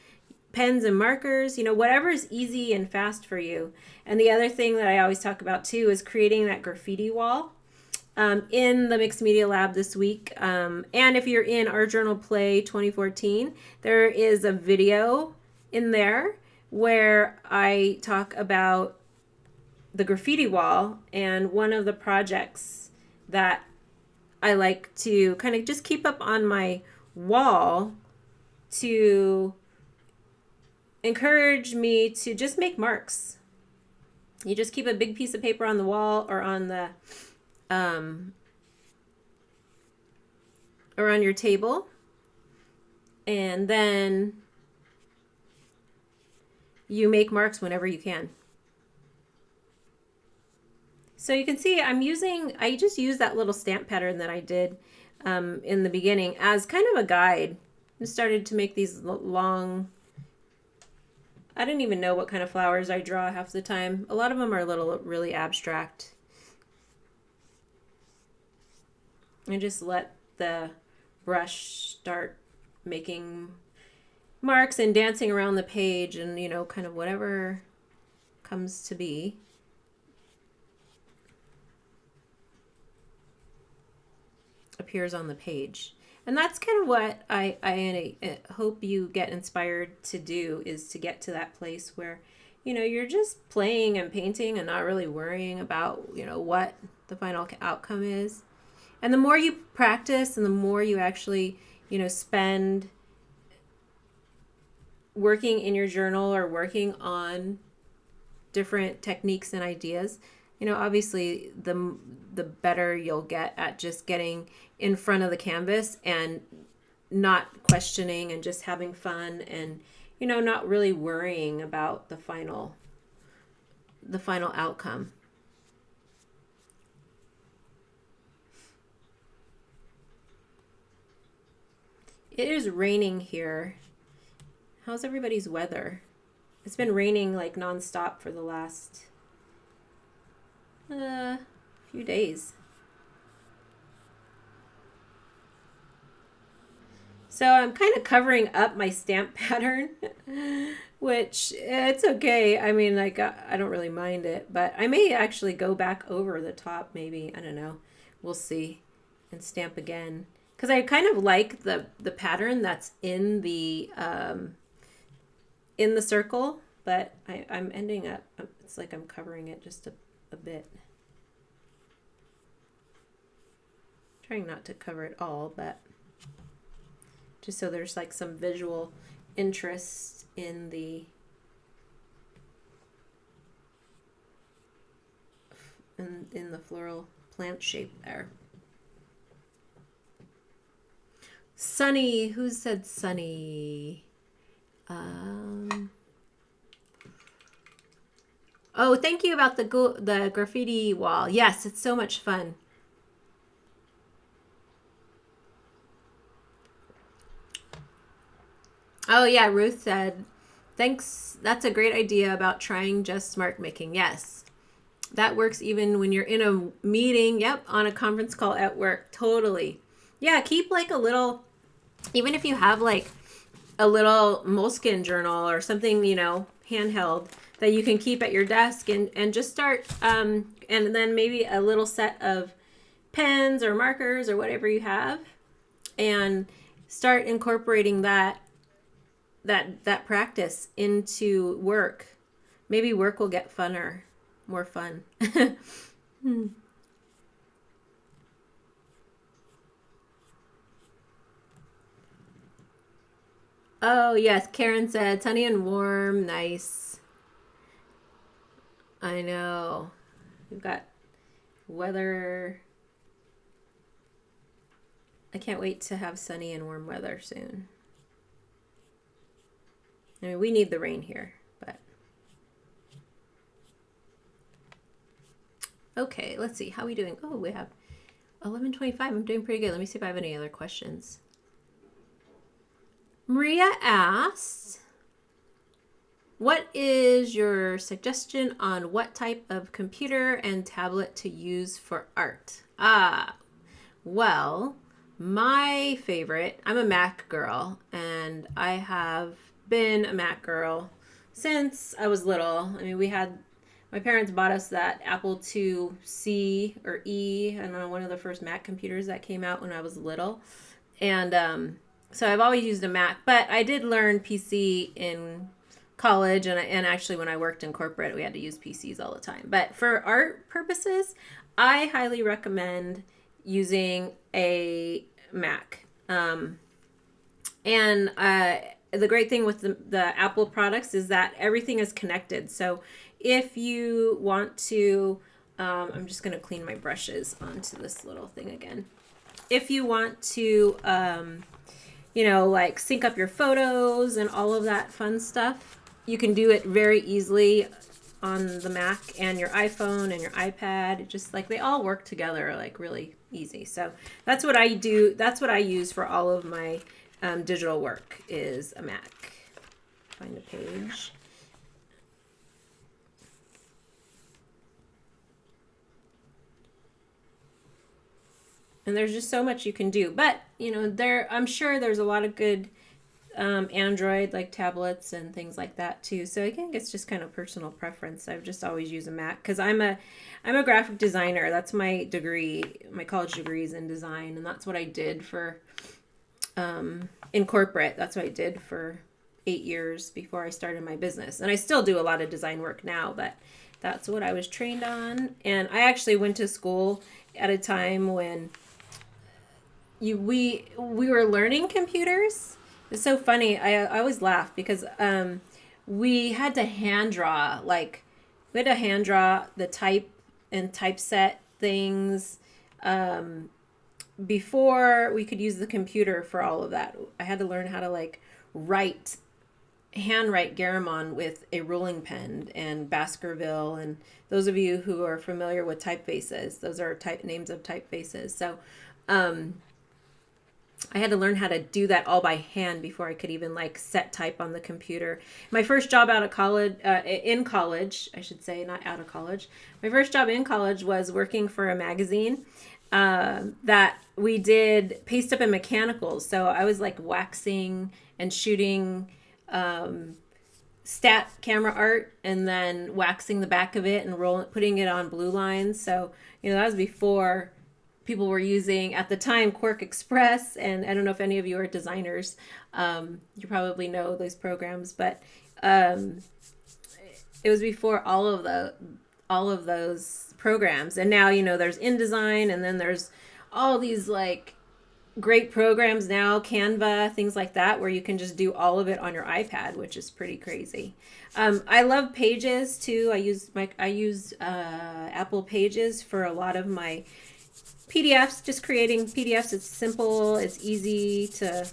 pens and markers, whatever is easy and fast for you. And the other thing that I always talk about too is creating that graffiti wall. in the Mixed Media Lab this week. And if you're in Art Journal Play 2014, there is a video in there where I talk about the graffiti wall, and one of the projects that I like to kind of just keep up on my wall to encourage me to just make marks. You just keep a big piece of paper on the wall or on the or on your table, and then you make marks whenever you can. So you can see I just used that little stamp pattern that I did in the beginning as kind of a guide. I started to make these long, I don't even know what kind of flowers I draw half the time. A lot of them are really abstract. I just let the brush start making marks and dancing around the page, and kind of whatever comes to be. Appears on the page. And that's kind of what I hope you get inspired to do, is to get to that place where you're just playing and painting and not really worrying about what the final outcome is. And the more you practice and the more you actually spend working in your journal or working on different techniques and ideas, obviously the better you'll get at just getting in front of the canvas and not questioning and just having fun, and not really worrying about the final outcome. It is raining here. How's everybody's weather? It's been raining like nonstop for the last few days. So I'm kind of covering up my stamp pattern, which it's okay. I mean, I don't really mind it, but I may actually go back over the top. Maybe, I don't know. We'll see, and stamp again, because I kind of like the pattern that's in the circle, but I'm ending up. It's like I'm covering it just a bit. Trying not to cover it all, but just so there's like some visual interest in the floral plant shape there. Sunny, who said sunny? Oh, thank you about the graffiti wall. Yes, it's so much fun. Oh yeah, Ruth said, thanks. That's a great idea about trying just mark making. Yes, that works even when you're in a meeting. Yep, on a conference call at work. Totally. Yeah, keep like a little, even if you have like a little moleskin journal or something, handheld that you can keep at your desk, and just start, and then maybe a little set of pens or markers or whatever you have, and start incorporating that practice into work. Maybe work will get more fun. Oh yes, Karen said sunny and warm, nice. I know. We've got weather. I can't wait to have sunny and warm weather soon. I mean, we need the rain here, but. Okay, let's see. How are we doing? Oh, we have 11:25. I'm doing pretty good. Let me see if I have any other questions. Maria asked, what is your suggestion on what type of computer and tablet to use for art? Well, my favorite, I'm a Mac girl, and I have been a Mac girl since I was little. I mean, we had my parents bought us that Apple IIc or E, I don't know, one of the first Mac computers that came out when I was little. And so I've always used a Mac, but I did learn PC in college, and actually when I worked in corporate, we had to use PCs all the time. But for art purposes, I highly recommend using a Mac. And the great thing with the Apple products is that everything is connected. So if you want to, I'm just going to clean my brushes onto this little thing again. If you want to, like sync up your photos and all of that fun stuff, you can do it very easily on the Mac and your iPhone and your iPad. It just like they all work together like really easy. So that's what I do. That's what I use for all of my digital work is a Mac. Find a page. And there's just so much you can do. But, I'm sure there's a lot of good Android like tablets and things like that too. So I think it's just kind of personal preference. I've just always used a Mac because I'm a graphic designer. That's my degree. My college degree is in design, and that's what I did for in corporate. That's what I did for 8 years before I started my business. And I still do a lot of design work now, but that's what I was trained on. And I actually went to school at a time when we were learning computers. It's so funny. I always laugh because we had to hand draw, the type and typeset things before we could use the computer for all of that. I had to learn how to handwrite Garamond with a rolling pen and Baskerville. And those of you who are familiar with typefaces, those are names of typefaces. So I had to learn how to do that all by hand before I could even set type on the computer. My first job out of college, in college, I should say, not out of college. My first job in college was working for a magazine that we did paste up and mechanicals. So I was waxing and shooting stat camera art and then waxing the back of it and putting it on blue lines. So, that was before people were using, at the time, Quark Express. And I don't know if any of you are designers. You probably know those programs, but it was before all of those programs. And now, there's InDesign, and then there's all these great programs now, Canva, things like that, where you can just do all of it on your iPad, which is pretty crazy. I love Pages too. I use Apple Pages for a lot of my PDFs, just creating PDFs. It's simple, it's easy to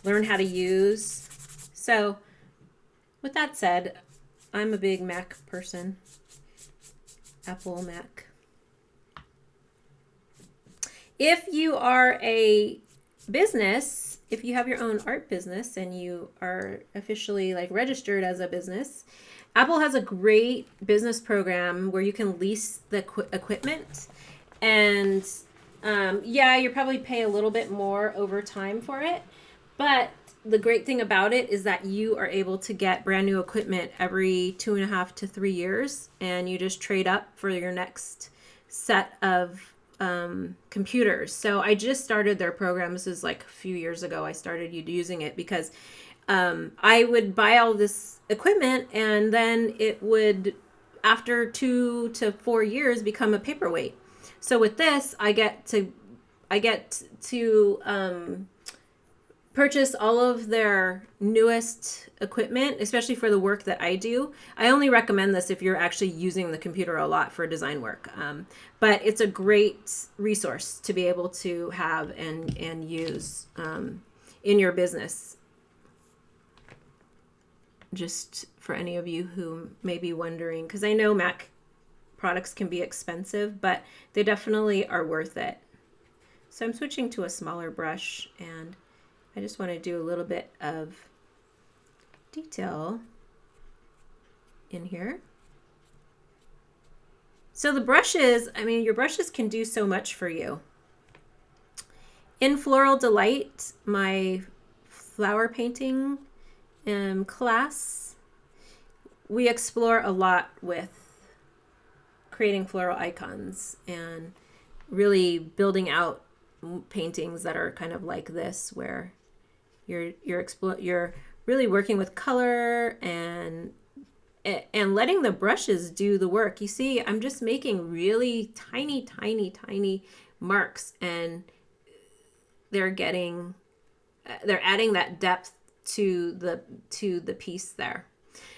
learn how to use. So with that said, I'm a big Mac person. Apple Mac. If you are a business, if you have your own art business and you are officially registered as a business, Apple has a great business program where you can lease the equipment. And you probably pay a little bit more over time for it. But the great thing about it is that you are able to get brand new equipment every 2.5 to 3 years. And you just trade up for your next set of computers. So I just started their program. This is a few years ago. I started using it because I would buy all this equipment and then it would, after 2 to 4 years, become a paperweight. So with this, I get to purchase all of their newest equipment, especially for the work that I do. I only recommend this if you're actually using the computer a lot for design work. But it's a great resource to be able to have and use in your business. Just for any of you who may be wondering, because I know Mac products can be expensive, but they definitely are worth it. So I'm switching to a smaller brush, and I just want to do a little bit of detail in here. So the brushes, your brushes can do so much for you. In Floral Delight, my flower painting class, we explore a lot with creating floral icons and really building out paintings that are kind of like this, where you're really working with color and letting the brushes do the work. You see, I'm just making really tiny, tiny, tiny marks, and they're adding that depth to the piece there.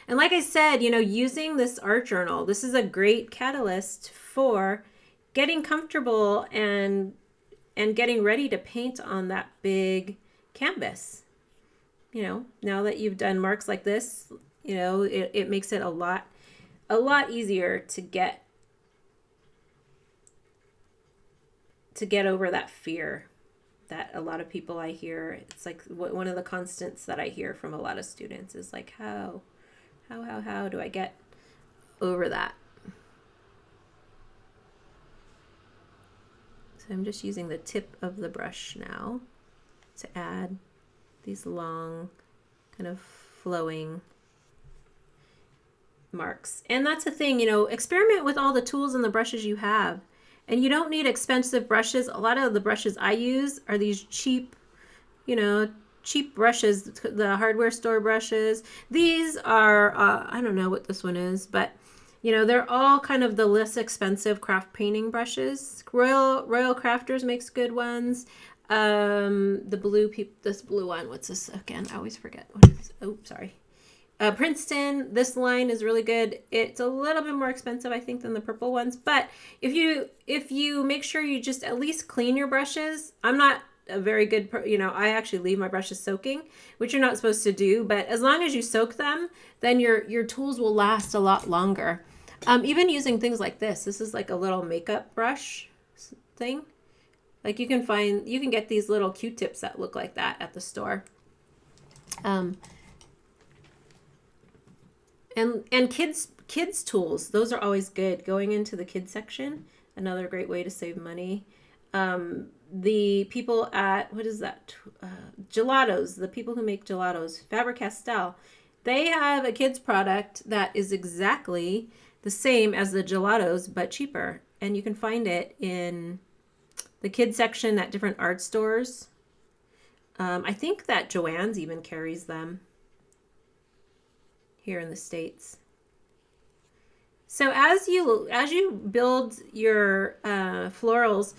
And like I said, using this art journal, this is a great catalyst for getting comfortable and getting ready to paint on that big canvas. Now that you've done marks like this, it makes it a lot easier to get over that fear that a lot of people I hear. It's like one of the constants that I hear from a lot of students is like, how do I get over that? So I'm just using the tip of the brush now to add these long, kind of flowing marks. And that's the thing, experiment with all the tools and the brushes you have. And you don't need expensive brushes. A lot of the brushes I use are these cheap brushes, the hardware store brushes. These are, I don't know what this one is, but they're all kind of the less expensive craft painting brushes. Royal Crafters makes good ones. This blue one, what's this again? I always forget. What is this? Oh, sorry. Princeton, this line is really good. It's a little bit more expensive, I think, than the purple ones. But if you make sure you just at least clean your brushes. I'm not a very good, I actually leave my brushes soaking, which you're not supposed to do. But as long as you soak them, then your tools will last a lot longer. Even using things like this. This is like a little makeup brush thing. Like you can get these little Q-tips that look like that at the store. And kids tools, those are always good. Going into the kids section, another great way to save money. The people at, what is that? Gelatos, the people who make gelatos, Faber-Castell, they have a kids product that is exactly the same as the gelatos, but cheaper. And you can find it in the kids section at different art stores. I think that Joann's even carries them here in the States. So as you build your florals,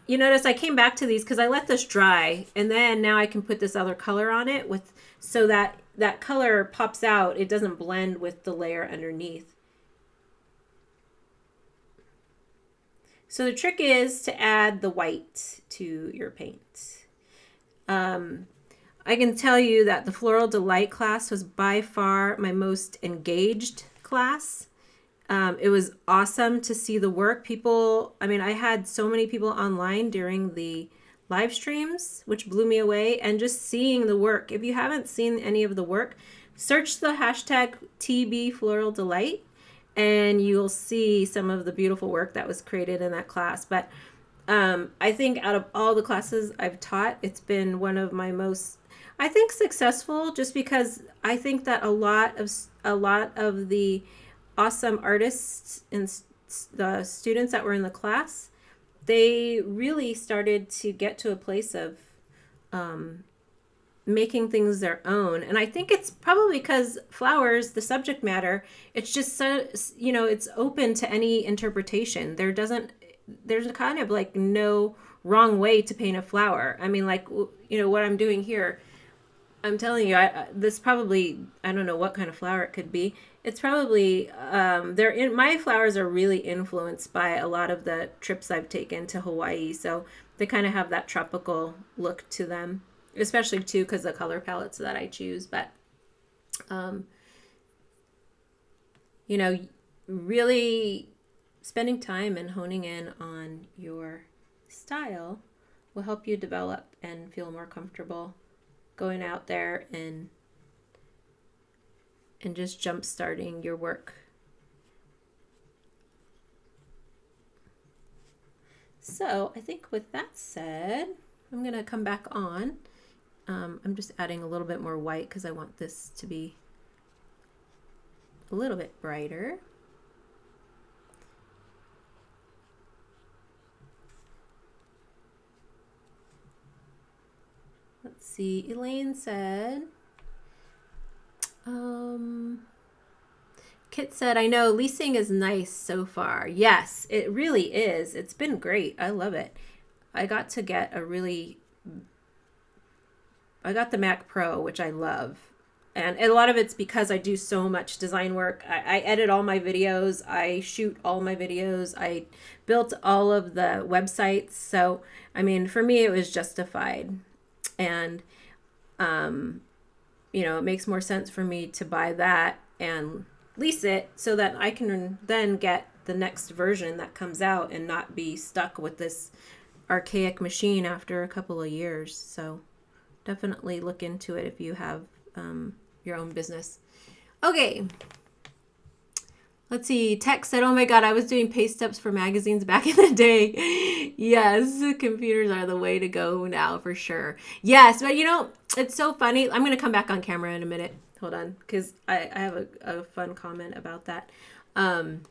you notice I came back to these because I let this dry, and then now I can put this other color on it so that color pops out. It doesn't blend with the layer underneath. So the trick is to add the white to your paint. I can tell you that the Floral Delight class was by far my most engaged class. It was awesome to see the work. I had so many people online during the live streams, which blew me away, and just seeing the work. If you haven't seen any of the work, search the hashtag TB Floral Delight, and you'll see some of the beautiful work that was created in that class. But I think out of all the classes I've taught, it's been one of my most, I think, successful, just because I think that a lot of the awesome artists and the students that were in the class, they really started to get to a place of making things their own. And I think it's probably because flowers, the subject matter, it's just so, it's open to any interpretation. There's a kind of like no wrong way to paint a flower. I mean, like, what I'm doing here, I'm telling you, this probably, I don't know what kind of flower it could be. It's probably, my flowers are really influenced by a lot of the trips I've taken to Hawaii. So they kind of have that tropical look to them, especially too, because the color palettes that I choose. But, really spending time and honing in on your style will help you develop and feel more comfortable going out there and just jump starting your work. So I think with that said, I'm going to come back on. I'm just adding a little bit more white because I want this to be a little bit brighter. Let's see, Elaine said, Kit said, I know leasing is nice so far. Yes, it really is. It's been great. I love it. I got to get I got the Mac Pro, which I love. And a lot of it's because I do so much design work. I edit all my videos. I shoot all my videos. I built all of the websites. So, I mean, for me, it was justified. And, it makes more sense for me to buy that and lease it so that I can then get the next version that comes out and not be stuck with this archaic machine after a couple of years. So definitely look into it if you have your own business. Okay. Let's see. Tech said, oh my God, I was doing paste ups for magazines back in the day. Yes, computers are the way to go now for sure. Yes, but it's so funny. I'm going to come back on camera in a minute. Hold on, because I have a fun comment about that. Let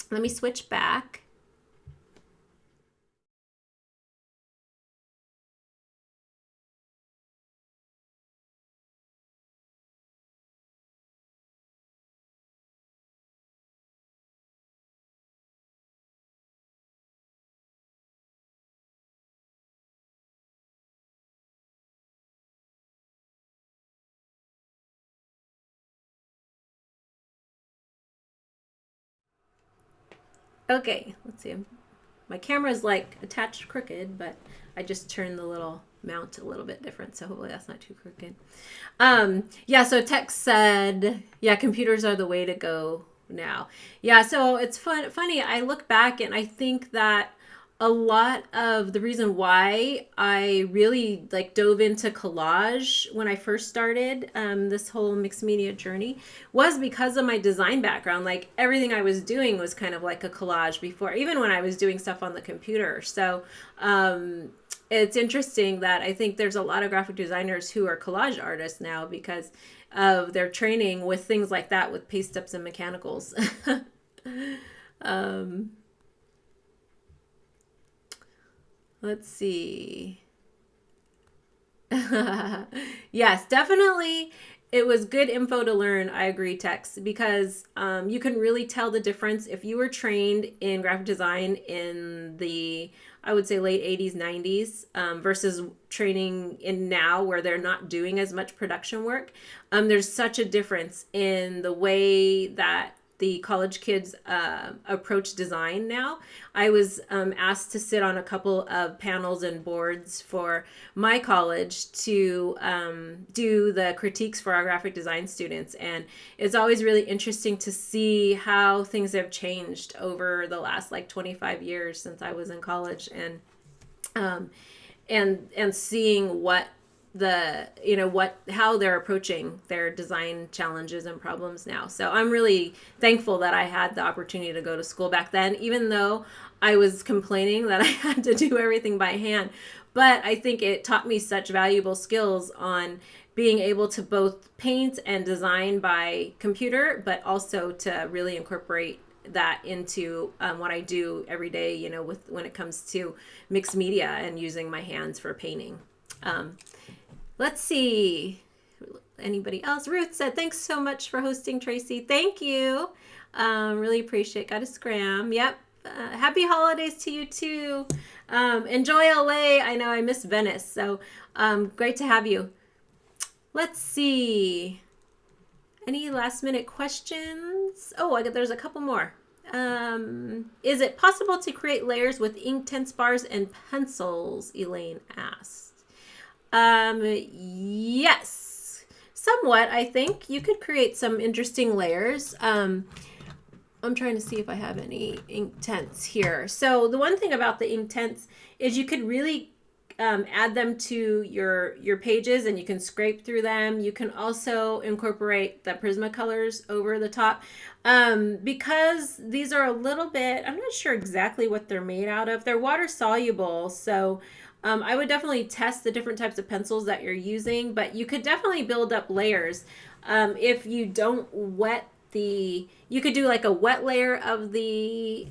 me switch back. Okay, let's see. My camera's like attached crooked, but I just turned the little mount a little bit different, so hopefully that's not too crooked. Yeah, so Tex said, yeah, computers are the way to go now. Yeah, so it's funny. I look back and I think that a lot of the reason why I really dove into collage when I first started this whole mixed media journey was because of my design background. Like everything I was doing was kind of like a collage before, even when I was doing stuff on the computer. So it's interesting that I think there's a lot of graphic designers who are collage artists now because of their training with things like that, with paste ups and mechanicals. Let's see. Yes, definitely. It was good info to learn. I agree, Tex, because you can really tell the difference if you were trained in graphic design in the, I would say, late 80s, 90s versus training in now where they're not doing as much production work. There's such a difference in the way that the college kids approach design now. I was asked to sit on a couple of panels and boards for my college to do the critiques for our graphic design students. And it's always really interesting to see how things have changed over the last 25 years since I was in college, and seeing what how they're approaching their design challenges and problems now. So I'm really thankful that I had the opportunity to go to school back then, even though I was complaining that I had to do everything by hand. But I think it taught me such valuable skills on being able to both paint and design by computer, but also to really incorporate that into what I do every day, when it comes to mixed media and using my hands for painting. Let's see. Anybody else? Ruth said, thanks so much for hosting, Tracy. Thank you. Really appreciate it. Got a scram. Yep. Happy holidays to you too. Enjoy LA. I know I miss Venice. So great to have you. Let's see. Any last minute questions? Oh, there's a couple more. Is it possible to create layers with Inktense bars and pencils? Elaine asked. Yes, somewhat. I think you could create some interesting layers. I'm trying to see if I have any Inktense here. So the one thing about the Inktense is you could really add them to your pages, and you can scrape through them. You can also incorporate the Prismacolors over the top. Because these are a little bit, I'm not sure exactly what they're made out of. They're water soluble, so I would definitely test the different types of pencils that you're using, but you could definitely build up layers. If you don't wet you could do like a wet layer of the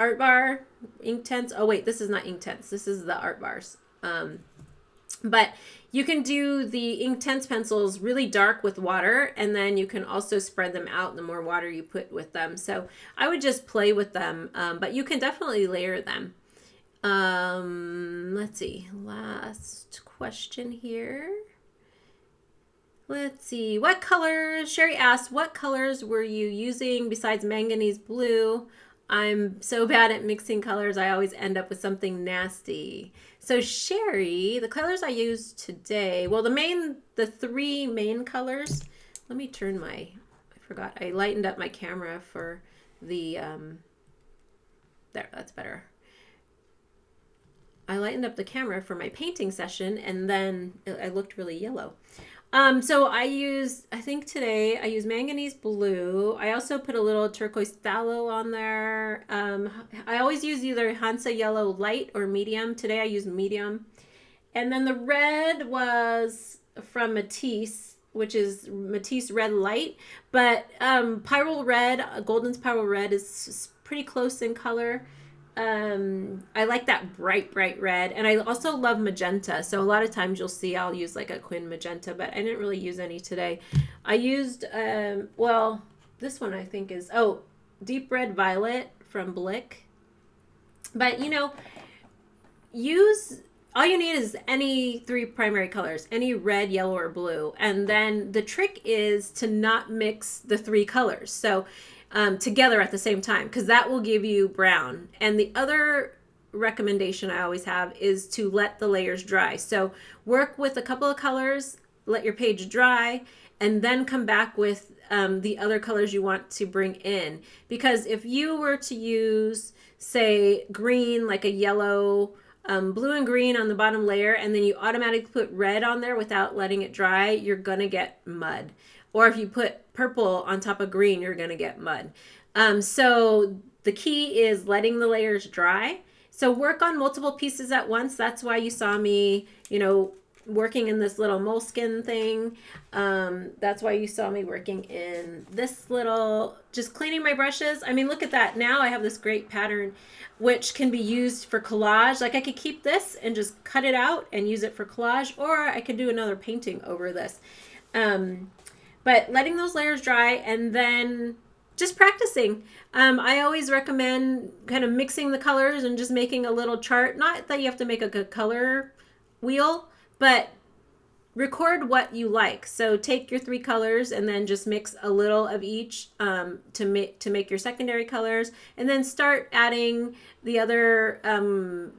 art bar Inktense. Oh wait, this is not Inktense. This is the art bars. But you can do the Inktense pencils really dark with water, and then you can also spread them out the more water you put with them. So I would just play with them, but you can definitely layer them. Let's see. Last question here. Let's see. What colors? Sherry asked, what colors were you using besides manganese blue? I'm so bad at mixing colors, I always end up with something nasty. So Sherry, the colors I used today, well, the three main colors, let me turn I forgot, I lightened up my camera for the, there, that's better. I lightened up the camera for my painting session, and then I looked really yellow. So I think today I used manganese blue. I also put a little turquoise phthalo on there. I always use either Hansa yellow light or medium. Today I used medium. And then the red was from Matisse, which is Matisse red light. But Pyrrole red, Golden Spiral red is pretty close in color. I like that bright red, and I also love magenta. So a lot of times you'll see I'll use like a Quin magenta, but I didn't really use any today. I used, well, this one I think is, deep red violet from Blick. But you know, all you need is any three primary colors, any red, yellow, or blue. And then the trick is to not mix the three colors. So together at the same time, because that will give you brown. And the other recommendation I always have is to let the layers dry. So work with a couple of colors, let your page dry, and then come back with the other colors you want to bring in. Because if you were to use, say, green, like a yellow, blue and green on the bottom layer, and then you automatically put red on there without letting it dry, you're gonna get mud. Or if you put purple on top of green, you're going to get mud. So the key is letting the layers dry. So work on multiple pieces at once. That's why you saw me, working in this little moleskin thing. That's why you saw me working in this little, just cleaning my brushes. I mean, look at that. Now I have this great pattern, which can be used for collage. Like I could keep this and just cut it out and use it for collage, or I could do another painting over this. But letting those layers dry and then just practicing. I always recommend kind of mixing the colors and just making a little chart. Not that you have to make a color wheel, but record what you like. So take your three colors and then just mix a little of each to make your secondary colors, and then start adding the other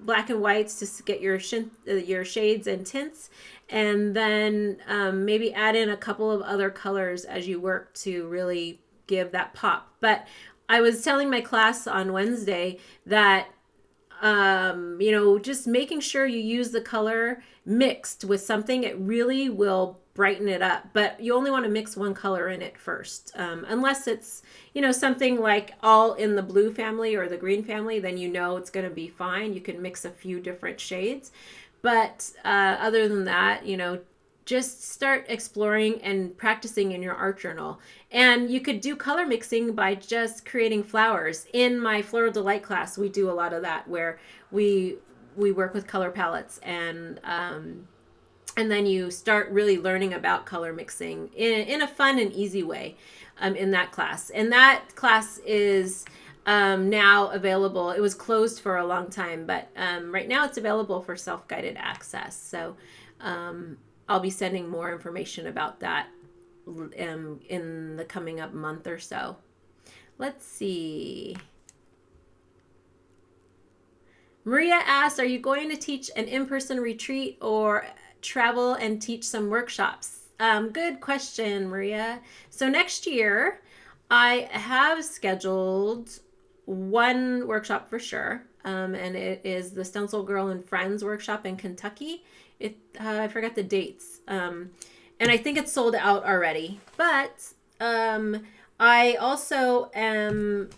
black and whites to get your shades and tints, and then maybe add in a couple of other colors as you work to really give that pop. But I was telling my class on Wednesday that just making sure you use the color mixed with something, it really will brighten it up. But you only want to mix one color in it first. Unless it's, something like all in the blue family or the green family, then it's going to be fine. You can mix a few different shades. But other than that, just start exploring and practicing in your art journal. And you could do color mixing by just creating flowers. In my Floral Delight class, we do a lot of that, where we work with color palettes, and then you start really learning about color mixing in a fun and easy way in that class. And that class is now available. It was closed for a long time, but right now it's available for self-guided access. So I'll be sending more information about that in the coming up month or so. Let's see. Maria asked, are you going to teach an in-person retreat or travel and teach some workshops? Good question, Maria. So next year, I have scheduled one workshop for sure, and it is the Stencil Girl and Friends workshop in Kentucky. I forgot the dates, and I think it's sold out already. But I also am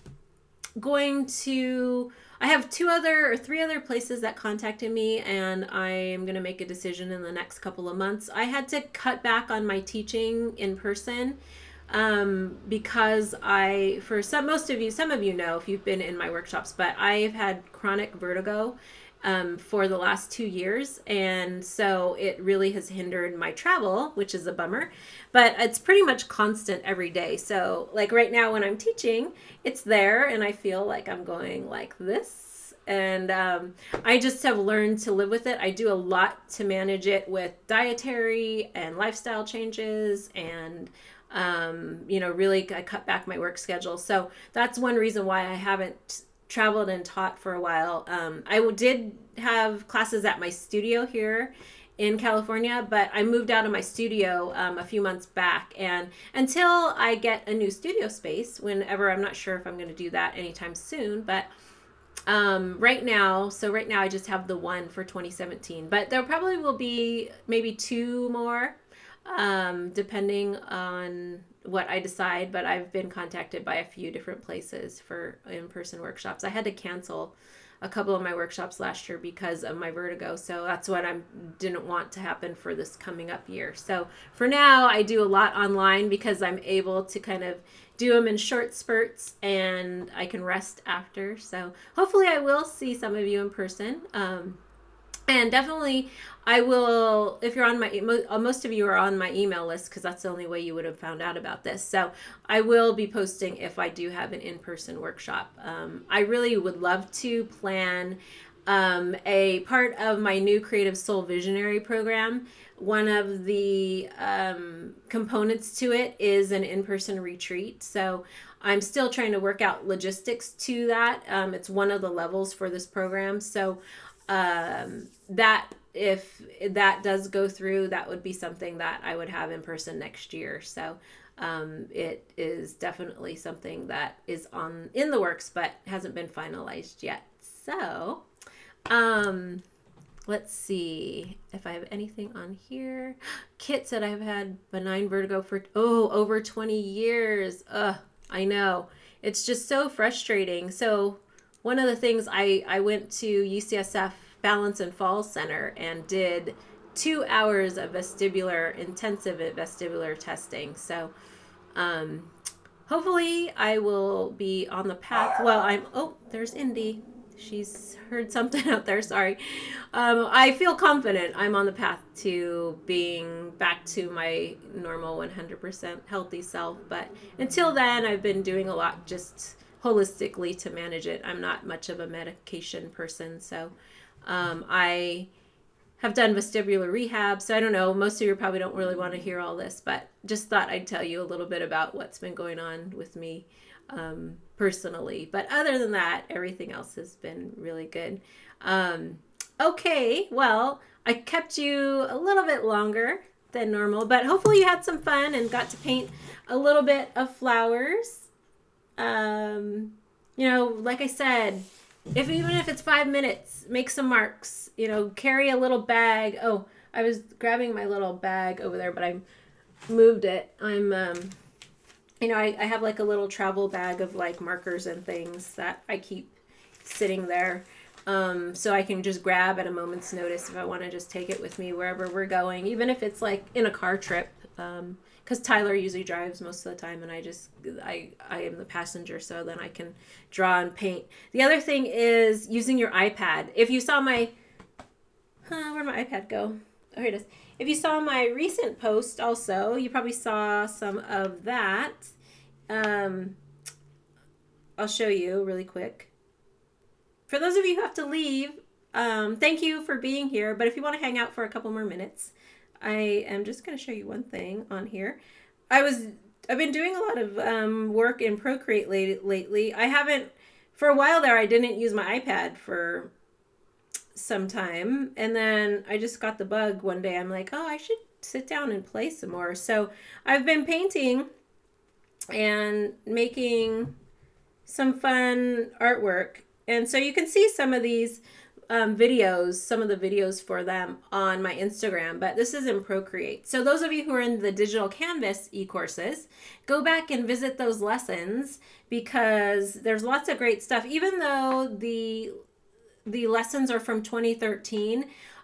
going to. I have three other places that contacted me, and I am going to make a decision in the next couple of months. I had to cut back on my teaching in person because some of you know if you've been in my workshops, but I've had chronic vertigo for the last 2 years. And so it really has hindered my travel, which is a bummer, but it's pretty much constant every day. So like right now when I'm teaching, it's there and I feel like I'm going like this. And I just have learned to live with it. I do a lot to manage it with dietary and lifestyle changes and really I cut back my work schedule. So that's one reason why I haven't traveled and taught for a while. I did have classes at my studio here in California, but I moved out of my studio a few months back. And until I get a new studio space, whenever, I'm not sure if I'm going to do that anytime soon, but right now I just have the one for 2017, but there probably will be maybe 2 more depending on what I decide. But I've been contacted by a few different places for in-person workshops. I had to cancel a couple of my workshops last year because of my vertigo, so that's what I didn't want to happen for this coming up year. So for now I do a lot online because I'm able to kind of do them in short spurts and I can rest after. So hopefully I will see some of you in person. And definitely I will, if you're on most of you are on my email list because that's the only way you would have found out about this. So I will be posting if I do have an in-person workshop. I really would love to plan a part of my new Creative Soul Visionary program. One of the components to it is an in-person retreat. So I'm still trying to work out logistics to that. It's one of the levels for this program. So that if that does go through, that would be something that I would have in person next year. So it is definitely something that is in the works, but hasn't been finalized yet. So let's see if I have anything on here. Kit said I've had benign vertigo for over 20 years. I know. It's just so frustrating. So one of the things, I went to UCSF Balance and Falls Center and did 2 hours of intensive vestibular testing. So hopefully I will be on the path. Well, there's Indy. She's heard something out there. Sorry. I feel confident I'm on the path to being back to my normal 100% healthy self. But until then, I've been doing a lot just holistically to manage it. I'm not much of a medication person. So I have done vestibular rehab. So I don't know. Most of you probably don't really want to hear all this, but just thought I'd tell you a little bit about what's been going on with me personally. But other than that, everything else has been really good. Okay, well, I kept you a little bit longer than normal, but hopefully you had some fun and got to paint a little bit of flowers. Like I said, even if it's 5 minutes, make some marks, carry a little bag. Oh, I was grabbing my little bag over there, but I moved it. I have like a little travel bag of like markers and things that I keep sitting there. So I can just grab at a moment's notice if I want to just take it with me wherever we're going, even if it's like in a car trip. Because Tyler usually drives most of the time and I am the passenger, so then I can draw and paint. The other thing is using your iPad. If you saw where'd my iPad go? Oh, here it is. If you saw my recent post also, you probably saw some of that. I'll show you really quick. For those of you who have to leave, thank you for being here. But if you want to hang out for a couple more minutes, I am just going to show you one thing on here. I've been doing a lot of work in Procreate lately. For a while there, I didn't use my iPad for some time. And then I just got the bug one day. I'm like, oh, I should sit down and play some more. So I've been painting and making some fun artwork. And so you can see some of these some of the videos for them on my Instagram, but this is in Procreate. So those of you who are in the digital canvas e-courses, go back and visit those lessons because there's lots of great stuff. Even though the lessons are from 2013,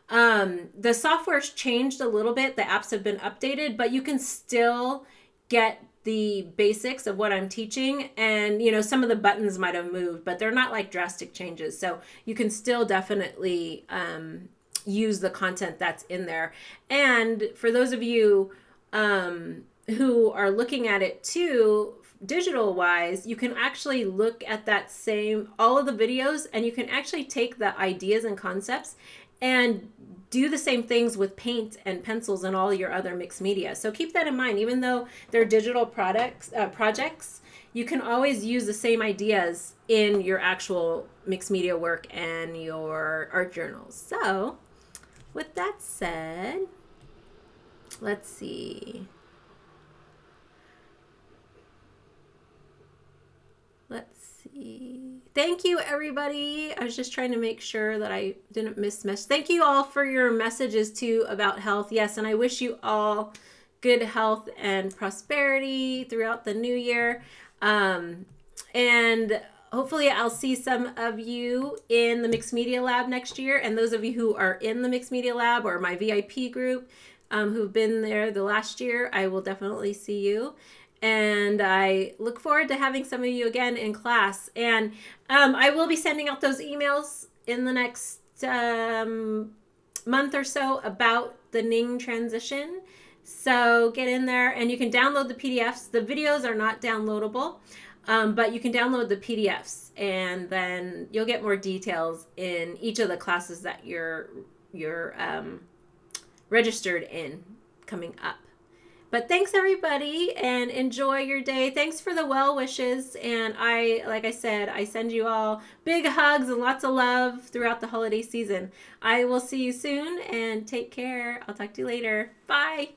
the software's changed a little bit. The apps have been updated, but you can still get the basics of what I'm teaching, and some of the buttons might have moved, but they're not like drastic changes. So you can still definitely use the content that's in there. And for those of you who are looking at it too, digital wise, you can actually look at that same, all of the videos, and you can actually take the ideas and concepts and do the same things with paint and pencils and all your other mixed media. So keep that in mind. Even though they're digital projects, you can always use the same ideas in your actual mixed media work and your art journals. So with that said, let's see. Let's see. Thank you, everybody. I was just trying to make sure that I didn't miss message. Thank you all for your messages too about health. Yes, and I wish you all good health and prosperity throughout the new year. And hopefully I'll see some of you in the Mixed Media Lab next year. And those of you who are in the Mixed Media Lab or my VIP group who've been there the last year, I will definitely see you. And I look forward to having some of you again in class. And I will be sending out those emails in the next month or so about the Ning transition. So get in there, and you can download the PDFs. The videos are not downloadable, but you can download the PDFs, and then you'll get more details in each of the classes that you're registered in coming up. But thanks, everybody, and enjoy your day. Thanks for the well wishes. And like I said, I send you all big hugs and lots of love throughout the holiday season. I will see you soon, and take care. I'll talk to you later. Bye.